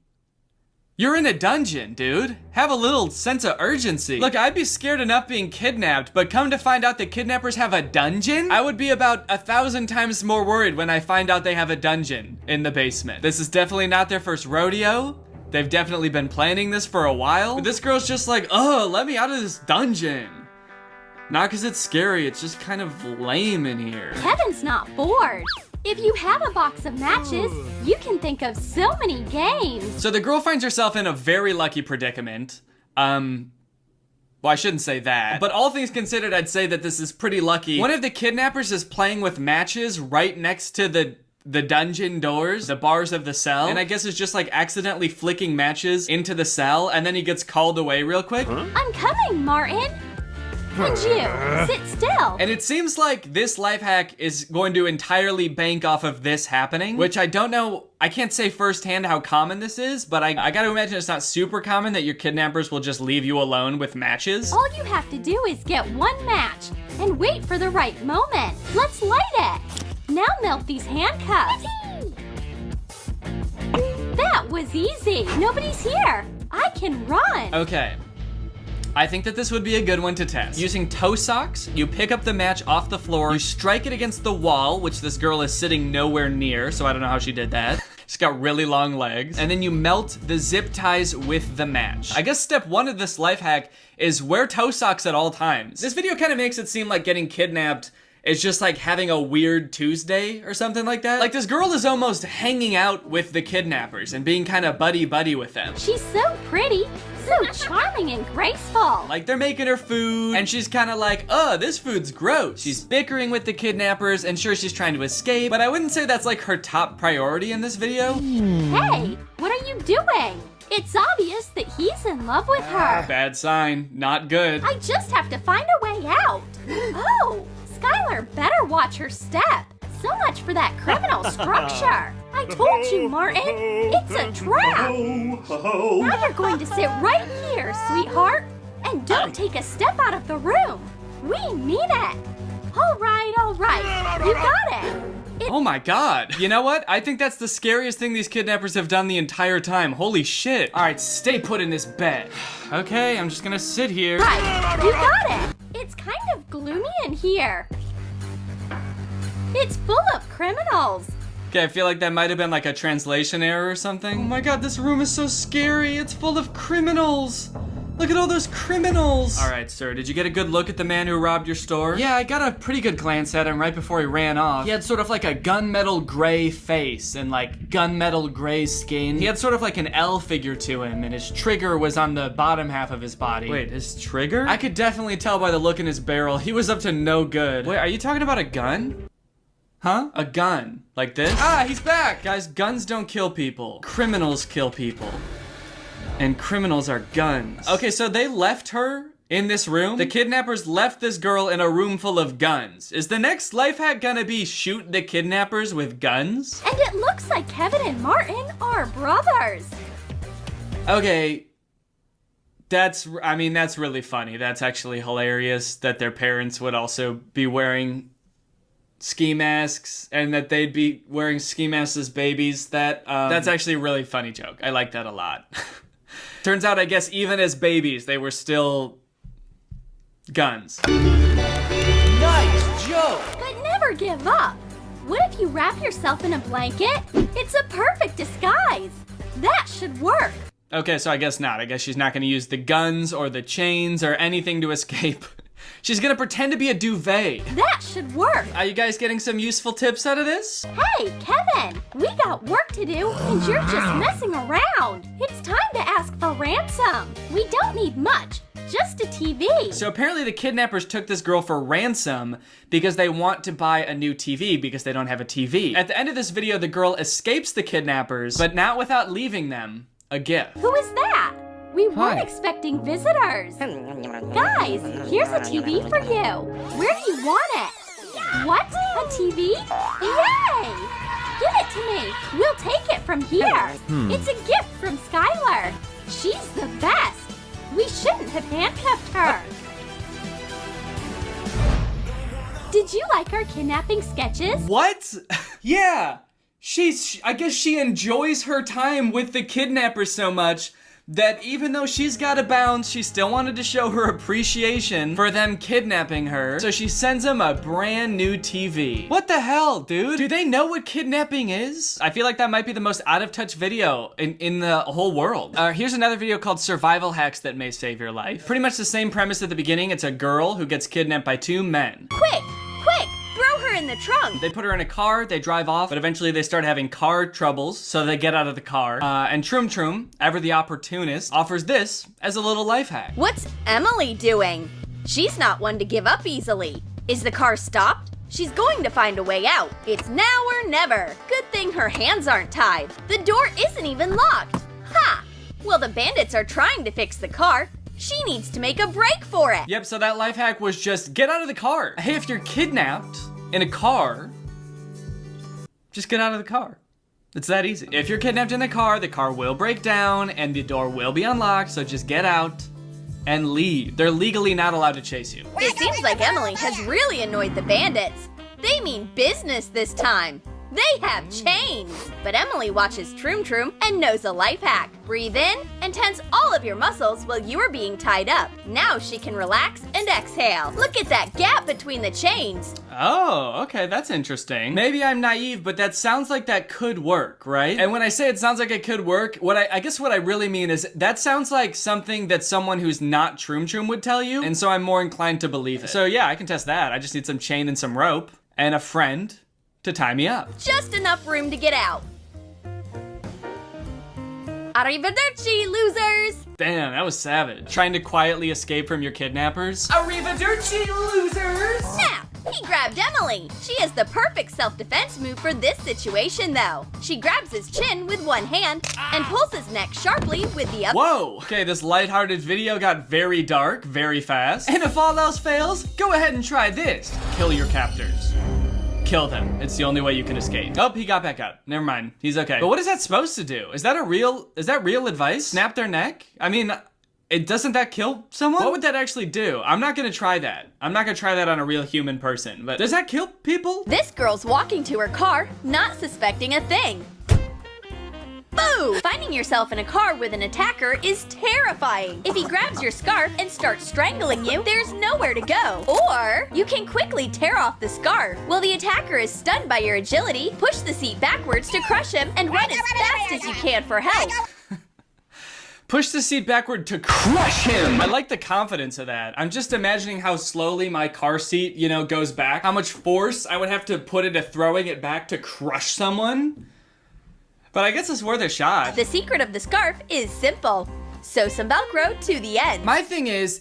You're in a dungeon, dude. Have a little sense of urgency. Look, I'd be scared enough being kidnapped, but come to find out the kidnappers have a dungeon? I would be about 1,000 times more worried when I find out they have a dungeon in the basement. This is definitely not their first rodeo. They've definitely been planning this for a while. But this girl's just like, oh, let me out of this dungeon. Not because it's scary, it's just kind of lame in here. Kevin's not bored. If you have a box of matches, you can think of so many games. So the girl finds herself in a very lucky predicament. Well, I shouldn't say that. But all things considered, I'd say that this is pretty lucky. One of the kidnappers is playing with matches right next to the dungeon doors, the bars of the cell, and I guess it's just like accidentally flicking matches into the cell, and then he gets called away real quick. I'm coming, Martin. And you, sit still. And it seems like this life hack is going to entirely bank off of this happening, which I don't know, I can't say firsthand how common this is, but I gotta imagine it's not super common that your kidnappers will just leave you alone with matches. All you have to do is get one match and wait for the right moment. Let's light it. Now melt these handcuffs. That was easy. Nobody's here. I can run. Okay. I think that this would be a good one to test. Using toe socks, you pick up the match off the floor, you strike it against the wall, which this girl is sitting nowhere near, so I don't know how she did that. She's got really long legs. And then you melt the zip ties with the match. I guess step one of this life hack is wear toe socks at all times. This video kind of makes it seem like getting kidnapped is just like having a weird Tuesday or something like that. Like this girl is almost hanging out with the kidnappers and being kind of buddy-buddy with them. She's so pretty, so charming and graceful. Like they're making her food and she's kind of like, this food's gross. She's bickering with the kidnappers and sure she's trying to escape, but I wouldn't say that's like her top priority in this video. Hey, what are you doing? It's obvious that he's in love with her. Bad sign, not good. I just have to find a way out. Oh, Skylar better watch her step. So much for that criminal structure. I told you, Martin, it's a trap. Now you're going to sit right here, sweetheart, and don't take a step out of the room. We mean it. All right, you got it. Oh my god. You know what? I think that's the scariest thing these kidnappers have done the entire time. Holy shit. All right, stay put in this bed. Okay, I'm just gonna sit here. Right, you got it. It's kind of gloomy in here. It's full of criminals. Okay, I feel like that might have been like a translation error or something. Oh my god, this room is so scary. It's full of criminals. Look at all those criminals. All right, sir, did you get a good look at the man who robbed your store? Yeah, I got a pretty good glance at him right before he ran off. He had sort of like a gunmetal gray face and like gunmetal gray skin. He had sort of like an L figure to him and his trigger was on the bottom half of his body. Wait, his trigger? I could definitely tell by the look in his barrel. He was up to no good. Wait, are you talking about a gun? Huh? A gun. Like this? Ah, he's back! Guys, guns don't kill people. Criminals kill people. And criminals are guns. Okay, so they left her in this room? The kidnappers left this girl in a room full of guns. Is the next life hack gonna be shoot the kidnappers with guns? And it looks like Kevin and Martin are brothers. Okay. That's really funny. That's actually hilarious that their parents would also be wearing ski masks and that they'd be wearing ski masks as babies. That's actually a really funny joke. I like that a lot. Turns out, I guess, even as babies, they were still guns. Nice joke! But never give up. What if you wrap yourself in a blanket? It's a perfect disguise. That should work. Okay, so I guess not. I guess she's not going to use the guns or the chains or anything to escape. She's going to pretend to be a duvet. That should work. Are you guys getting some useful tips out of this? Hey, Kevin, we got work to do and you're just messing around. It's time to ask for ransom. We don't need much, just a TV. So apparently the kidnappers took this girl for ransom because they want to buy a new TV because they don't have a TV. At the end of this video, the girl escapes the kidnappers, but not without leaving them a gift. Who is that? We weren't expecting visitors. Guys, here's a TV for you. Where do you want it? What? A TV? Yay! Give it to me. We'll take it from here. It's a gift from Skylar. She's the best. We shouldn't have handcuffed her. Did you like our kidnapping sketches? What? Yeah. I guess she enjoys her time with the kidnappers so much that even though she's got to bounce, she still wanted to show her appreciation for them kidnapping her. So she sends them a brand new TV. What the hell, dude? Do they know what kidnapping is? I feel like that might be the most out of touch video in the whole world. Here's another video called Survival Hacks That May Save Your Life. Pretty much the same premise at the beginning. It's a girl who gets kidnapped by two men. Quick! Throw her in the trunk! They put her in a car, they drive off, but eventually they start having car troubles, so they get out of the car. And Troom Troom, ever the opportunist, offers this as a little life hack. What's Emily doing? She's not one to give up easily. Is the car stopped? She's going to find a way out. It's now or never. Good thing her hands aren't tied. The door isn't even locked. Ha! Well, the bandits are trying to fix the car. She needs to make a break for it. Yep, so that life hack was just get out of the car. Hey, if you're kidnapped in a car, just get out of the car. It's that easy. If you're kidnapped in the car will break down and the door will be unlocked, so just get out and leave. They're legally not allowed to chase you. It seems like Emily has really annoyed the bandits. They mean business this time. They have chains. But Emily watches Troom Troom and knows a life hack. Breathe in and tense all of your muscles while you are being tied up. Now she can relax and exhale. Look at that gap between the chains. Oh, okay, that's interesting. Maybe I'm naive, but that sounds like that could work, right? And when I say it sounds like it could work, I guess what I really mean is that sounds like something that someone who's not Troom Troom would tell you, and so I'm more inclined to believe it. So yeah, I can test that. I just need some chain and some rope and a friend to tie me up. Just enough room to get out. Arrivederci, losers! Damn, that was savage. Trying to quietly escape from your kidnappers. Arrivederci, losers! Snap! He grabbed Emily. She has the perfect self-defense move for this situation, though. She grabs his chin with one hand and pulls his neck sharply with the other. Whoa! Okay, this lighthearted video got very dark, very fast. And if all else fails, go ahead and try this. Kill your captors. Kill them. It's the only way you can escape. Oh, he got back up. Never mind. He's okay. But what is that supposed to do? Is that real advice? Snap their neck? I mean, doesn't that kill someone? What would that actually do? I'm not gonna try that. I'm not gonna try that on a real human person, but does that kill people? This girl's walking to her car, not suspecting a thing. Boo! Finding yourself in a car with an attacker is terrifying. If he grabs your scarf and starts strangling you, there's nowhere to go. Or you can quickly tear off the scarf. While the attacker is stunned by your agility, push the seat backwards to crush him and run as fast as you can for help. Push the seat backward to crush him. I like the confidence of that. I'm just imagining how slowly my car seat, goes back. How much force I would have to put into throwing it back to crush someone. But I guess it's worth a shot. The secret of the scarf is simple. Sew some Velcro to the end. My thing is,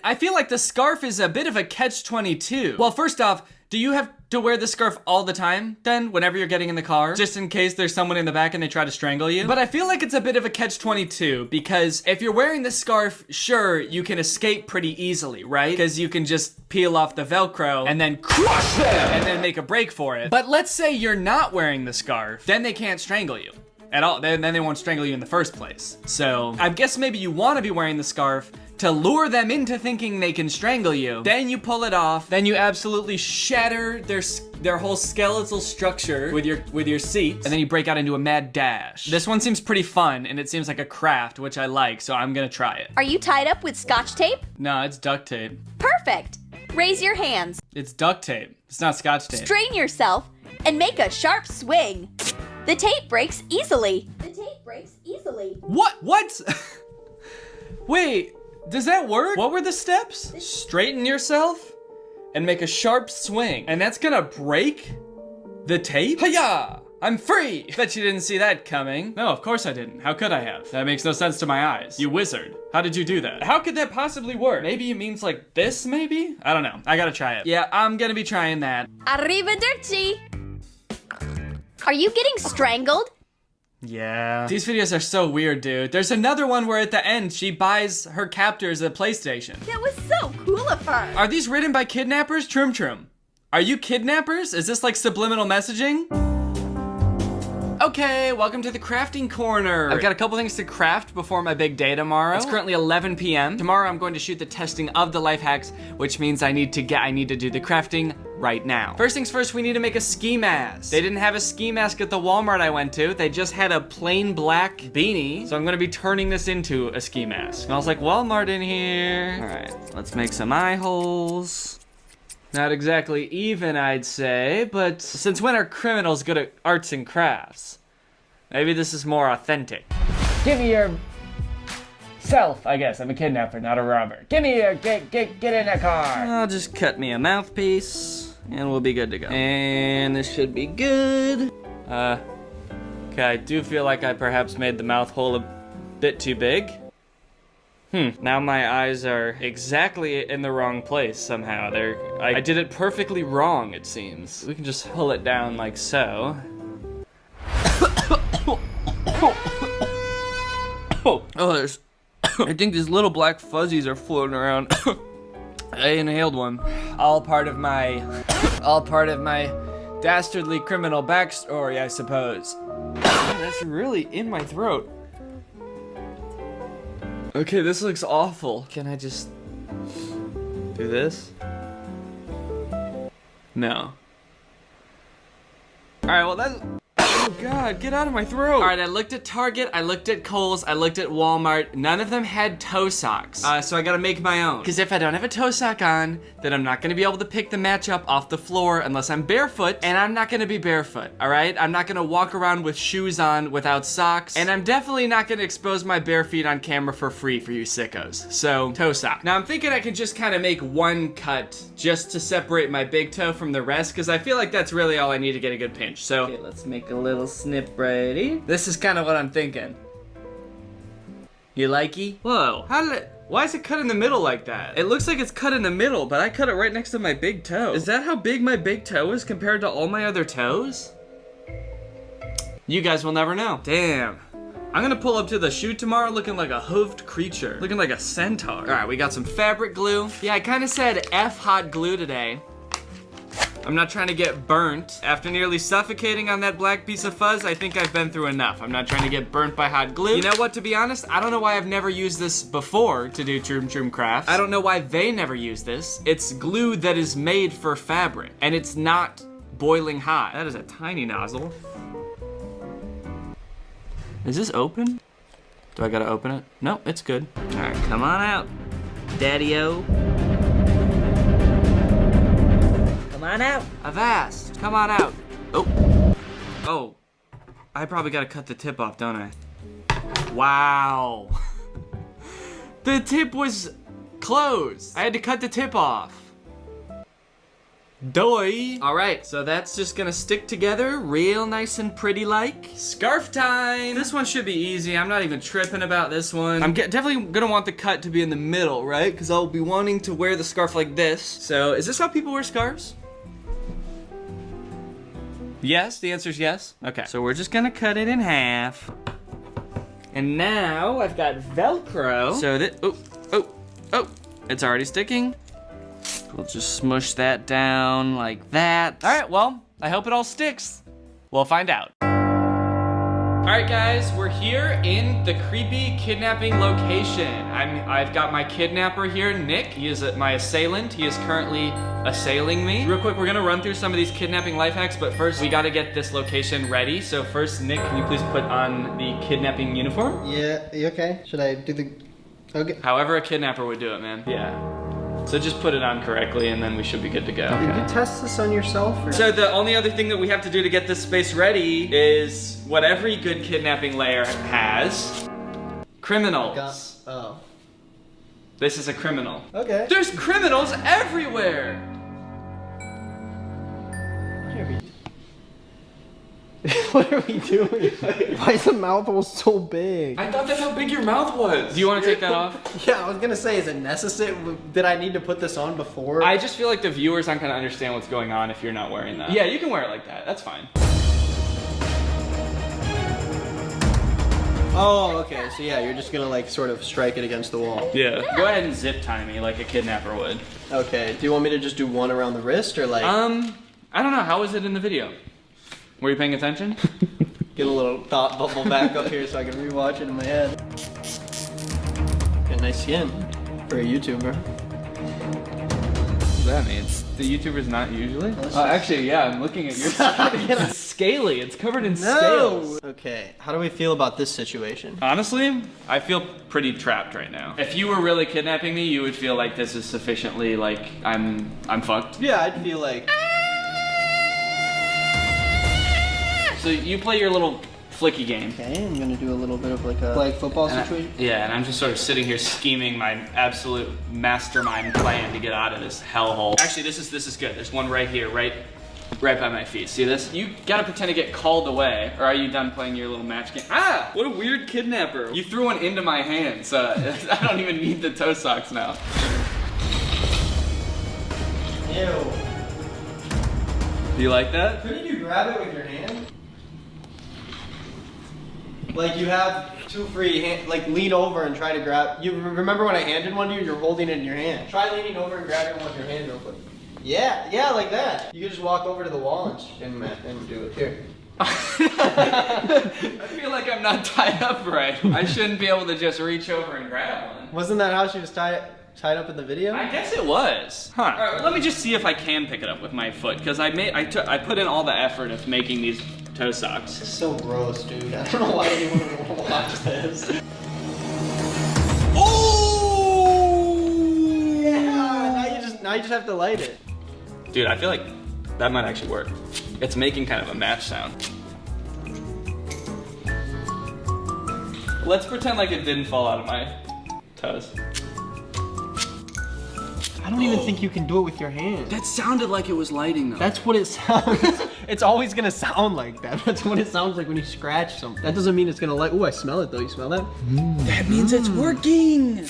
I feel like the scarf is a bit of a catch-22. Well, first off, do you have to wear the scarf all the time, then, whenever you're getting in the car? Just in case there's someone in the back and they try to strangle you? But I feel like it's a bit of a catch-22, because if you're wearing the scarf, sure, you can escape pretty easily, right? Because you can just peel off the Velcro and then crush them! And then make a break for it. But let's say you're not wearing the scarf, then they can't strangle you at all. Then they won't strangle you in the first place. So I guess maybe you want to be wearing the scarf to lure them into thinking they can strangle you. Then you pull it off. Then you absolutely shatter their whole skeletal structure with your seat, and then you break out into a mad dash. This one seems pretty fun, and it seems like a craft, which I like, so I'm gonna try it. Are you tied up with Scotch tape? No, it's duct tape. Perfect. Raise your hands. It's duct tape. It's not Scotch tape. Strain yourself and make a sharp swing. The tape breaks easily. What? Wait, does that work? What were the steps? Straighten yourself and make a sharp swing. And that's gonna break the tape? Hiya! I'm free! Bet you didn't see that coming. No, of course I didn't. How could I have? That makes no sense to my eyes. You wizard. How did you do that? How could that possibly work? Maybe it means like this, maybe? I don't know. I gotta try it. Yeah, I'm gonna be trying that. Arrivederci. Are you getting strangled? Yeah. These videos are so weird, dude. There's another one where at the end, she buys her captors a PlayStation. That was so cool of her. Are these written by kidnappers? Troom Troom. Are you kidnappers? Is this like subliminal messaging? Okay, welcome to the crafting corner. I've got a couple things to craft before my big day tomorrow. It's currently 11 p.m. Tomorrow I'm going to shoot the testing of the life hacks, which means I need to do the crafting right now. First things first, we need to make a ski mask. They didn't have a ski mask at the Walmart I went to. They just had a plain black beanie. So I'm gonna be turning this into a ski mask. Smells like Walmart in here. All right, let's make some eye holes. Not exactly even, I'd say, but since when are criminals good at arts and crafts? Maybe this is more authentic. Give me your self, I guess. I'm a kidnapper, not a robber. Give me your, get in the car. I'll just cut me a mouthpiece, and we'll be good to go. And this should be good. Okay, I do feel like I perhaps made the mouth hole a bit too big. Now my eyes are exactly in the wrong place somehow. I did it perfectly wrong, it seems. We can just pull it down like so. Oh, I think these little black fuzzies are floating around. I inhaled one. All part of my dastardly criminal backstory, I suppose. That's really in my throat. Okay, this looks awful. Can I just do this? No. Alright, well that's... Oh God, get out of my throat! Alright, I looked at Target, I looked at Kohl's, I looked at Walmart. None of them had toe socks. So I gotta make my own. Because if I don't have a toe sock on, then I'm not gonna be able to pick the matchup off the floor unless I'm barefoot, and I'm not gonna be barefoot, alright? I'm not gonna walk around with shoes on without socks, and I'm definitely not gonna expose my bare feet on camera for free for you sickos. So, toe sock. Now I'm thinking I can just kind of make one cut just to separate my big toe from the rest, because I feel like that's really all I need to get a good pinch. So, okay, let's make a little snip righty. This is kind of what I'm thinking. You likey? Whoa, why is it cut in the middle like that? It looks like it's cut in the middle, but I cut it right next to my big toe. Is that how big my big toe is compared to all my other toes? You guys will never know. Damn. I'm gonna pull up to the shoot tomorrow looking like a hoofed creature. Looking like a centaur. All right, we got some fabric glue. Yeah, I kind of said F hot glue today. I'm not trying to get burnt. After nearly suffocating on that black piece of fuzz, I think I've been through enough. I'm not trying to get burnt by hot glue. You know what, to be honest, I don't know why I've never used this before to do Troom crafts. I don't know why they never use this. It's glue that is made for fabric, and it's not boiling hot. That is a tiny nozzle. Is this open? Do I gotta open it? No, it's good. All right, come on out, Daddy-o. Come on out. I've asked. Come on out. Oh. Oh. I probably gotta cut the tip off, don't I? Wow. The tip was closed. I had to cut the tip off. Doy. All right, so that's just gonna stick together real nice and pretty like. Scarf time. This one should be easy. I'm not even tripping about this one. I'm definitely gonna want the cut to be in the middle, right? Because I'll be wanting to wear the scarf like this. So is this how people wear scarves? Yes, the answer is yes. Okay, so we're just gonna cut it in half. And now I've got Velcro. So that, oh, it's already sticking. We'll just smush that down like that. All right, well, I hope it all sticks. We'll find out. All right, guys, we're here in the creepy kidnapping location. I've got my kidnapper here, Nick. He is my assailant. He is currently assailing me. Real quick, we're gonna run through some of these kidnapping life hacks, but first we gotta get this location ready. So first, Nick, can you please put on the kidnapping uniform? Yeah, you okay? Should I do the... Okay. However a kidnapper would do it, man. Yeah. So just put it on correctly and then we should be good to go. Did you test this on yourself? Or? So the only other thing that we have to do to get this space ready is what every good kidnapping layer has. Criminals. Oh. This is a criminal. Okay. There's criminals everywhere! What are we doing? Why is the mouth hole so big? I thought that's how big your mouth was. Do you want to take that off? Yeah, I was gonna say, is it necessary? Did I need to put this on before? I just feel like the viewers aren't gonna understand what's going on if you're not wearing that. Yeah, you can wear it like that. That's fine. Oh, okay. So yeah, you're just gonna like sort of strike it against the wall. Yeah. Go ahead and zip tie me like a kidnapper would. Okay. Do you want me to just do one around the wrist or like? I don't know. How was it in the video? Were you paying attention? Get a little thought bubble back up here so I can rewatch it in my head. Got nice skin for a YouTuber. What does that mean? The YouTubers not usually? Actually, yeah, I'm looking at your skin. It's scaly. It's covered in scales. Okay, how do we feel about this situation? Honestly, I feel pretty trapped right now. If you were really kidnapping me, you would feel like this is sufficiently like I'm fucked. Yeah, I'd feel like. So you play your little flicky game. Okay, I'm gonna do a little bit of like a flag football situation. Yeah, and I'm just sort of sitting here scheming my absolute mastermind plan to get out of this hellhole. Actually, this is good. There's one right here, right by my feet. See this? You gotta pretend to get called away, or are you done playing your little match game? Ah! What a weird kidnapper. You threw one into my hands. I don't even need the toe socks now. Ew. Do you like that? Couldn't you grab it with your hand? Like you have two free hands, like lean over and try to grab. You remember when I handed one to you? You're holding it in your hand. Try leaning over and grabbing one with your hand real quick. Yeah, like that. You can just walk over to the wall and do it. Here. I feel like I'm not tied up right. I shouldn't be able to just reach over and grab one. Wasn't that how she was tied up in the video? I guess it was. Huh. All right, let me just see if I can pick it up with my foot, because I put in all the effort of making these toe socks. This is so gross, dude. I don't know why anyone would want to watch this. Oh! Yeah, now you just have to light it. Dude, I feel like that might actually work. It's making kind of a match sound. Let's pretend like it didn't fall out of my toes. I don't even think you can do it with your hand. That sounded like it was lighting though. That's what it sounds. It's always gonna sound like that. That's what it sounds like when you scratch something. That doesn't mean it's gonna light. Oh, I smell it though. You smell that? That means it's working.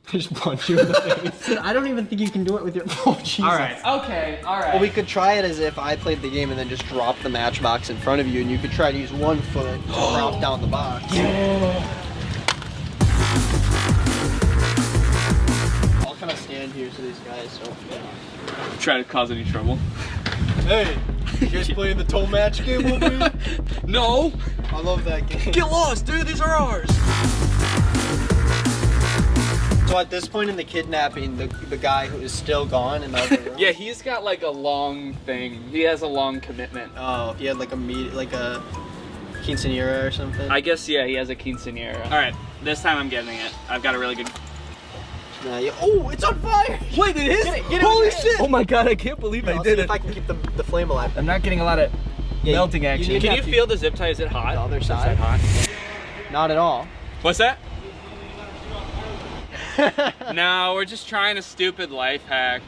I just punch you in the face. I don't even think you can do it with your. Oh Jesus. All right. Okay. All right. Well, we could try it as if I played the game and then just drop the matchbox in front of you, and you could try to use one foot to drop down the box. Yeah. I'll kind of stand here so these guys don't. Try to cause any trouble. Hey, you guys playing the toe match game with me? No. I love that game. Get lost, dude. These are ours. So at this point in the kidnapping, the guy who is still gone in the other room. Yeah, he's got like a long thing. He has a long commitment. Oh, he had like a quinceañera or something. I guess, yeah, he has a quinceañera. All right, this time I'm getting it. I've got a really good. Oh, it's on fire! Wait, it is? Get it Holy shit! Oh my god, I can't believe I I'll did see it. if I can keep the flame alive. I'm not getting a lot of melting action. Can you feel the zip tie? Is it hot? The other side? Hot? Not at all. What's that? No, we're just trying a stupid life hack.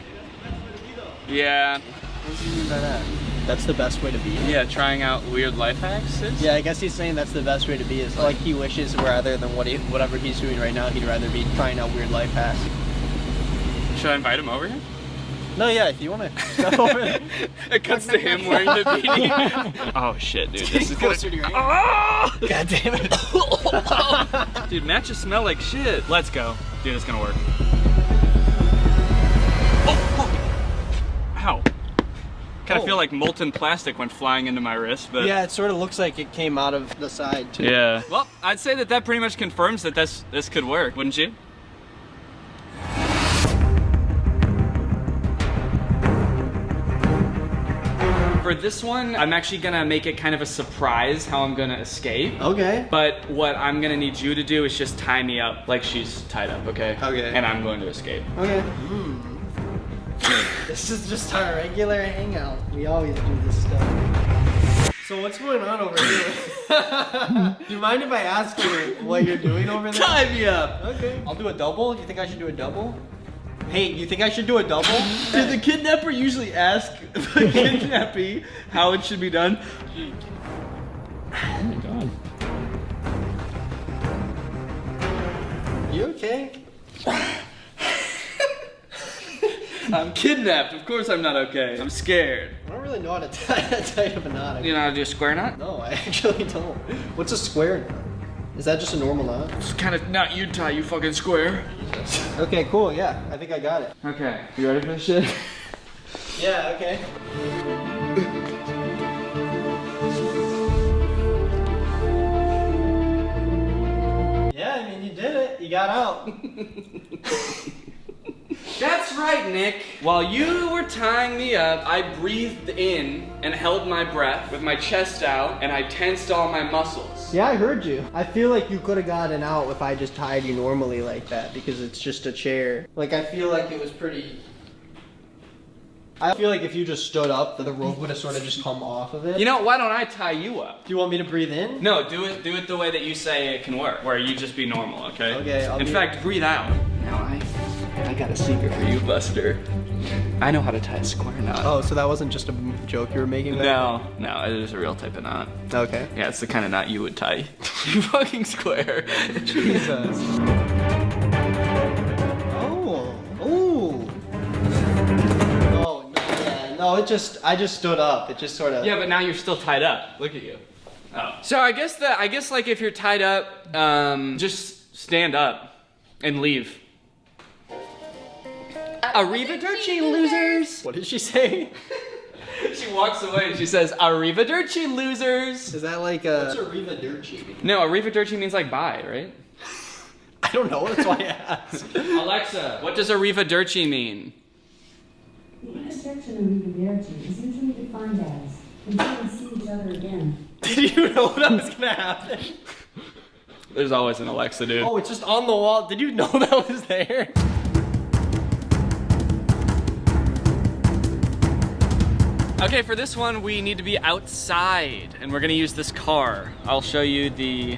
Yeah. What do you mean by that? That's the best way to be. Yeah, trying out weird life hacks. Yeah, I guess he's saying that's the best way to be. Is like he wishes rather than whatever he's doing right now, he'd rather be trying out weird life hacks. Should I invite him over here? No, yeah, if you want to go over there. It cuts to him wearing the beanie. Oh shit, dude, this is closer to your hand. Oh! God damn it. Dude, matches smell like shit. Let's go. Dude, it's gonna work. Oh! Ow. Kind of feel like molten plastic went flying into my wrist, but... Yeah, it sort of looks like it came out of the side, too. Yeah. Well, I'd say that pretty much confirms that this could work, wouldn't you? For this one, I'm actually gonna make it kind of a surprise how I'm gonna escape. Okay. But what I'm gonna need you to do is just tie me up like she's tied up, okay? Okay. And I'm going to escape. Okay. This is just our regular hangout. We always do this stuff. So what's going on over here? Do you mind if I ask you what you're doing over there? Tie me up! Okay. I'll do a double. Do you think I should do a double? Hey, you think I should do a double? Did the kidnapper usually ask the kidnappee how it should be done? Oh my god. You okay? I'm kidnapped. Of course I'm not okay. I'm scared. I don't really know how to tie that tight of a knot. You know how to do a square knot? No, I actually don't. What's a square knot? Is that just a normal knot? It's kind of knot you tie, you fucking square. Okay, cool, yeah. I think I got it. Okay, you ready for this shit? Yeah, okay. Yeah, I mean, you did it. You got out. That's right, Nick. While you were tying me up, I breathed in and held my breath with my chest out, and I tensed all my muscles. Yeah, I heard you. I feel like you could have gotten out if I just tied you normally like that, because it's just a chair. Like, I feel like it was pretty... I feel like if you just stood up, the rope would have sort of just come off of it. You know, why don't I tie you up? Do you want me to breathe in? No, do it the way that you say it can work, where you just be normal, okay? Okay, In fact, breathe out. Now I got a secret for you, Buster. I know how to tie a square knot. Oh, so that wasn't just a joke you were making? No, it is a real type of knot. Okay. Yeah, it's the kind of knot you would tie. You fucking square. Jesus. Oh. Oh. No, yeah. No, I just stood up. It just sort of... Yeah, but now you're still tied up. Look at you. Oh. So I guess like if you're tied up, just stand up and leave. Arrivederci, losers. What did she say? She walks away and she says, "Arrivederci, losers." Is that like a... What's arrivederci mean? No, arrivederci means like bye, right? I don't know, that's why I asked. Alexa, what does arrivederci mean? The intersection of arrivederci is usually defined as until we see each other again. Did you know that was gonna happen? There's always an Alexa, dude. Oh, it's just on the wall. Did you know that was there? Okay, for this one, we need to be outside, and we're gonna use this car. I'll show you the...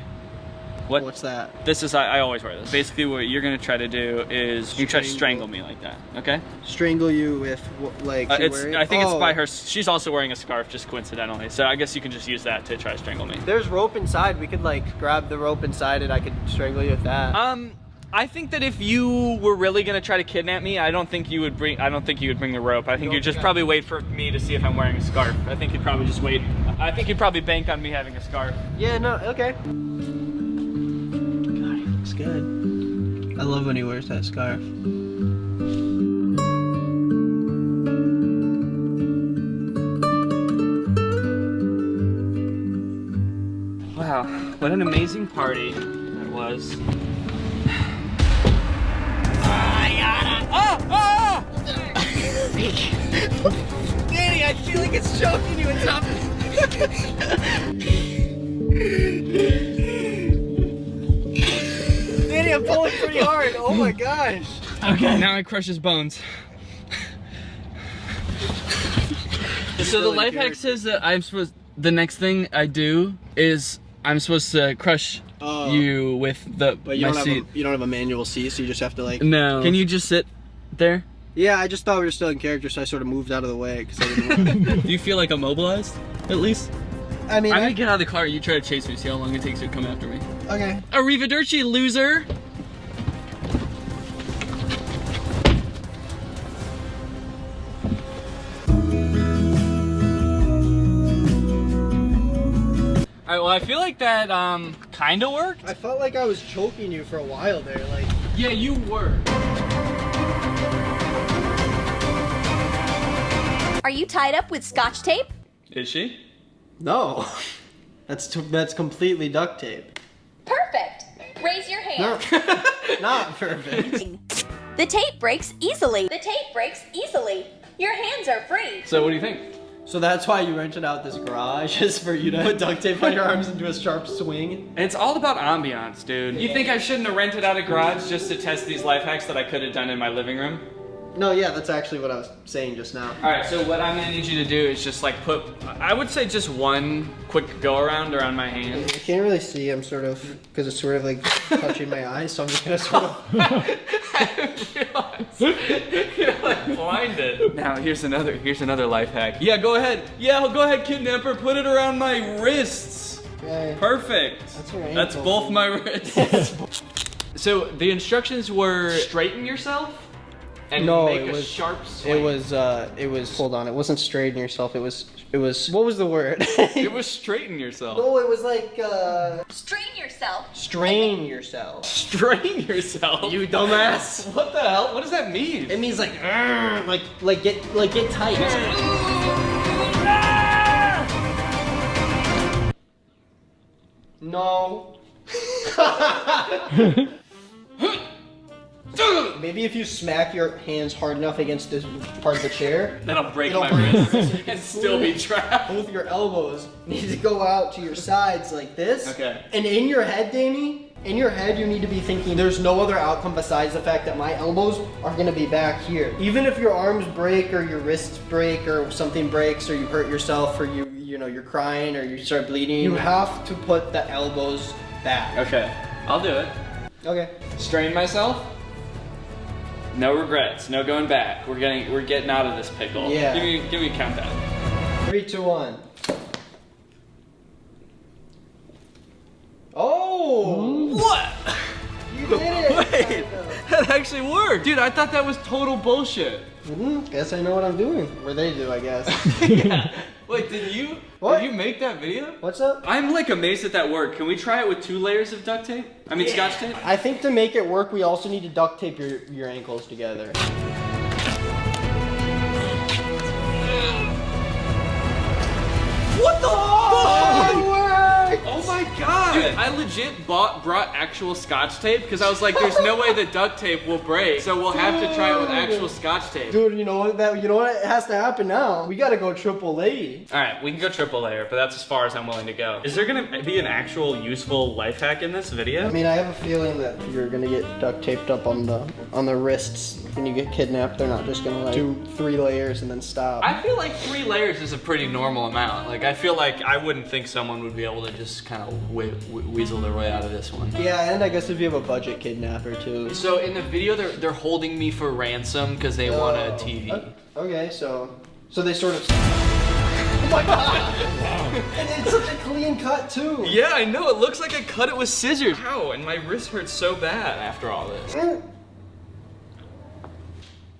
What's that? This is, I always wear this. Basically, what you're gonna try to do is you try to strangle me like that, okay? Strangle you with, like, I think it's by her, she's also wearing a scarf, just coincidentally. So I guess you can just use that to try to strangle me. There's rope inside. We could, like, grab the rope inside and I could strangle you with that. I think that if you were really gonna try to kidnap me, I don't think you would bring the rope. I think you'd just probably wait for me to see if I'm wearing a scarf. I think you'd probably just wait. I think you'd probably bank on me having a scarf. Yeah, no, okay. God, he looks good. I love when he wears that scarf. Wow, what an amazing party that was. Danny, I feel like it's choking you. It's up. Danny, I'm pulling pretty hard. Oh my gosh. Okay, now I crush his bones. So the life hack says that the next thing I do is I'm supposed to crush you with But you don't have a manual C, so you just have to like... No. Can you just sit there? Yeah, I just thought we were still in character, so I sort of moved out of the way because I didn't want Do you feel like immobilized, at least? I mean, I'm gonna get out of the car and you try to chase me, see how long it takes you to come after me. Okay. Arrivederci, loser! Alright, well I feel like that kinda worked. I felt like I was choking you for a while there, like... Yeah, you were. Are you tied up with scotch tape? Is she? No. That's completely duct tape. Perfect. Raise your hand. No. Not perfect. The tape breaks easily. The tape breaks easily. Your hands are free. So what do you think? So that's why you rented out this garage, is for you to put duct tape on your arms and do a sharp swing? It's all about ambiance, dude. You think I shouldn't have rented out a garage just to test these life hacks that I could have done in my living room? No, yeah, that's actually what I was saying just now. Alright, so what I'm gonna need you to do is just like I would say just one quick go around my hand. I can't really see, I'm sort of, because it's sort of like touching my eyes, so I'm just gonna sort of... You're like blinded. Now here's another life hack. Yeah, go ahead. Yeah, go ahead, kidnapper. Put it around my wrists. Okay. Perfect. That's both my wrists. So the instructions were straighten yourself and make a sharp swing. It was, hold on, it wasn't straighten yourself, it was, what was the word? It was straighten yourself. No, it was like, Straighten yourself. strain yourself. Strain yourself? You dumbass. What the hell? What does that mean? It means like get tight. No. Maybe if you smack your hands hard enough against this part of the chair, then I'll break my wrists and still be trapped. Both your elbows need to go out to your sides like this. Okay. And in your head, Danny, in your head, you need to be thinking there's no other outcome besides the fact that my elbows are gonna be back here. Even if your arms break or your wrists break or something breaks or you hurt yourself or you know, you're crying or you start bleeding, you have to put the elbows back. Okay, I'll do it. Okay. Strain myself. No regrets, no going back. We're getting out of this pickle. Yeah. Give me a countdown. 3, 2, 1. Oh! What? You did it! Wait, that actually worked. Dude, I thought that was total bullshit. Guess I know what I'm doing. Or they do, I guess. Yeah. Wait, did you make that video? What's up? I'm like amazed at that work. Can we try it with 2 layers of duct tape? I mean Scotch tape? I think to make it work, we also need to duct tape your ankles together. What the fuck? Oh my god! Dude, I legit brought actual Scotch tape because I was like, there's no way the duct tape will break, so we'll have to try it with actual Scotch tape. Dude, you know what has to happen now? We gotta go triple A. Alright, we can go triple layer, but that's as far as I'm willing to go. Is there gonna be an actual useful life hack in this video? I mean, I have a feeling that you're gonna get duct taped up on the wrists when you get kidnapped. They're not just gonna like do 3 layers and then stop. I feel like 3 layers is a pretty normal amount. Like, I feel like I wouldn't think someone would be able to just kind of weasel their way out of this one. Yeah, and I guess if you have a budget kidnapper too. So in the video, they're holding me for ransom because they want a TV. Okay, so they sort of. Oh my god! And it's such a clean cut too. Yeah, I know. It looks like I cut it with scissors. Ow, and my wrist hurts so bad after all this.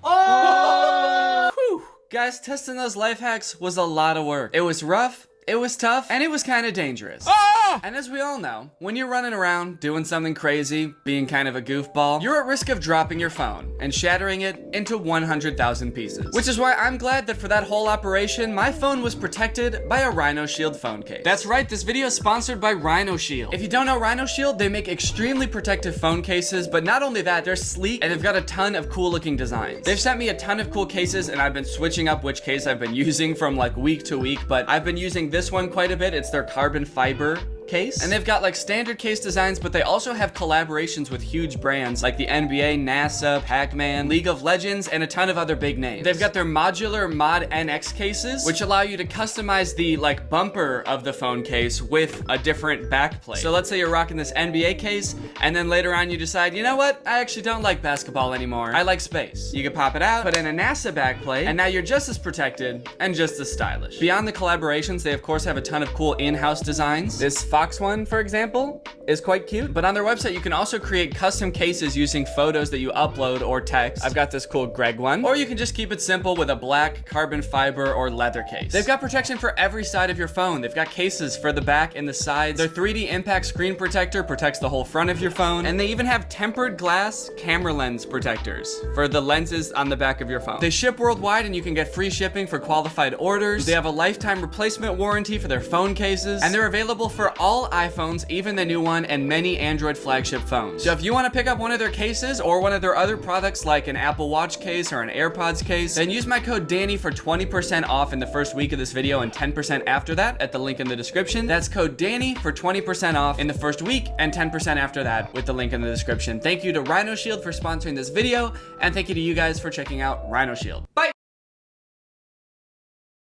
Oh! Whew. Guys, testing those life hacks was a lot of work. It was rough, it was tough, and it was kind of dangerous. And as we all know, when you're running around doing something crazy, being kind of a goofball, you're at risk of dropping your phone and shattering it into 100,000 pieces. Which is why I'm glad that for that whole operation, my phone was protected by a Rhino Shield phone case. That's right, this video is sponsored by Rhino Shield. If you don't know Rhino Shield, they make extremely protective phone cases, but not only that, they're sleek and they've got a ton of cool looking designs. They've sent me a ton of cool cases and I've been switching up which case I've been using from like week to week, but I've been using this one quite a bit. It's their carbon fiber case, and they've got like standard case designs, but they also have collaborations with huge brands like the NBA, NASA, Pac-Man, League of Legends, and a ton of other big names. They've got their modular Mod NX cases, which allow you to customize the like bumper of the phone case with a different backplate. So let's say you're rocking this NBA case, and then later on you decide, you know what, I actually don't like basketball anymore. I like space. You can pop it out, put in a NASA backplate, and now you're just as protected and just as stylish. Beyond the collaborations, they of course have a ton of cool in-house designs. This Fox one, for example, is quite cute, but on their website you can also create custom cases using photos that you upload or text. I've got this cool Greg one, or you can just keep it simple with a black carbon fiber or leather case. They've got protection for every side of your phone. They've got cases for the back and the sides. Their 3D impact screen protector protects the whole front of your phone, and they even have tempered glass camera lens protectors for the lenses on the back of your phone. They ship worldwide and you can get free shipping for qualified orders. They have a lifetime replacement warranty for their phone cases, and they're available for all iPhones, even the new one, and many Android flagship phones. So if you want to pick up one of their cases or one of their other products like an Apple Watch case or an AirPods case, then use my code Danny for 20% off in the first week of this video and 10% after that at the link in the description. That's code Danny for 20% off in the first week and 10% after that with the link in the description. Thank you to Rhino Shield for sponsoring this video, and thank you to you guys for checking out Rhino Shield. Bye!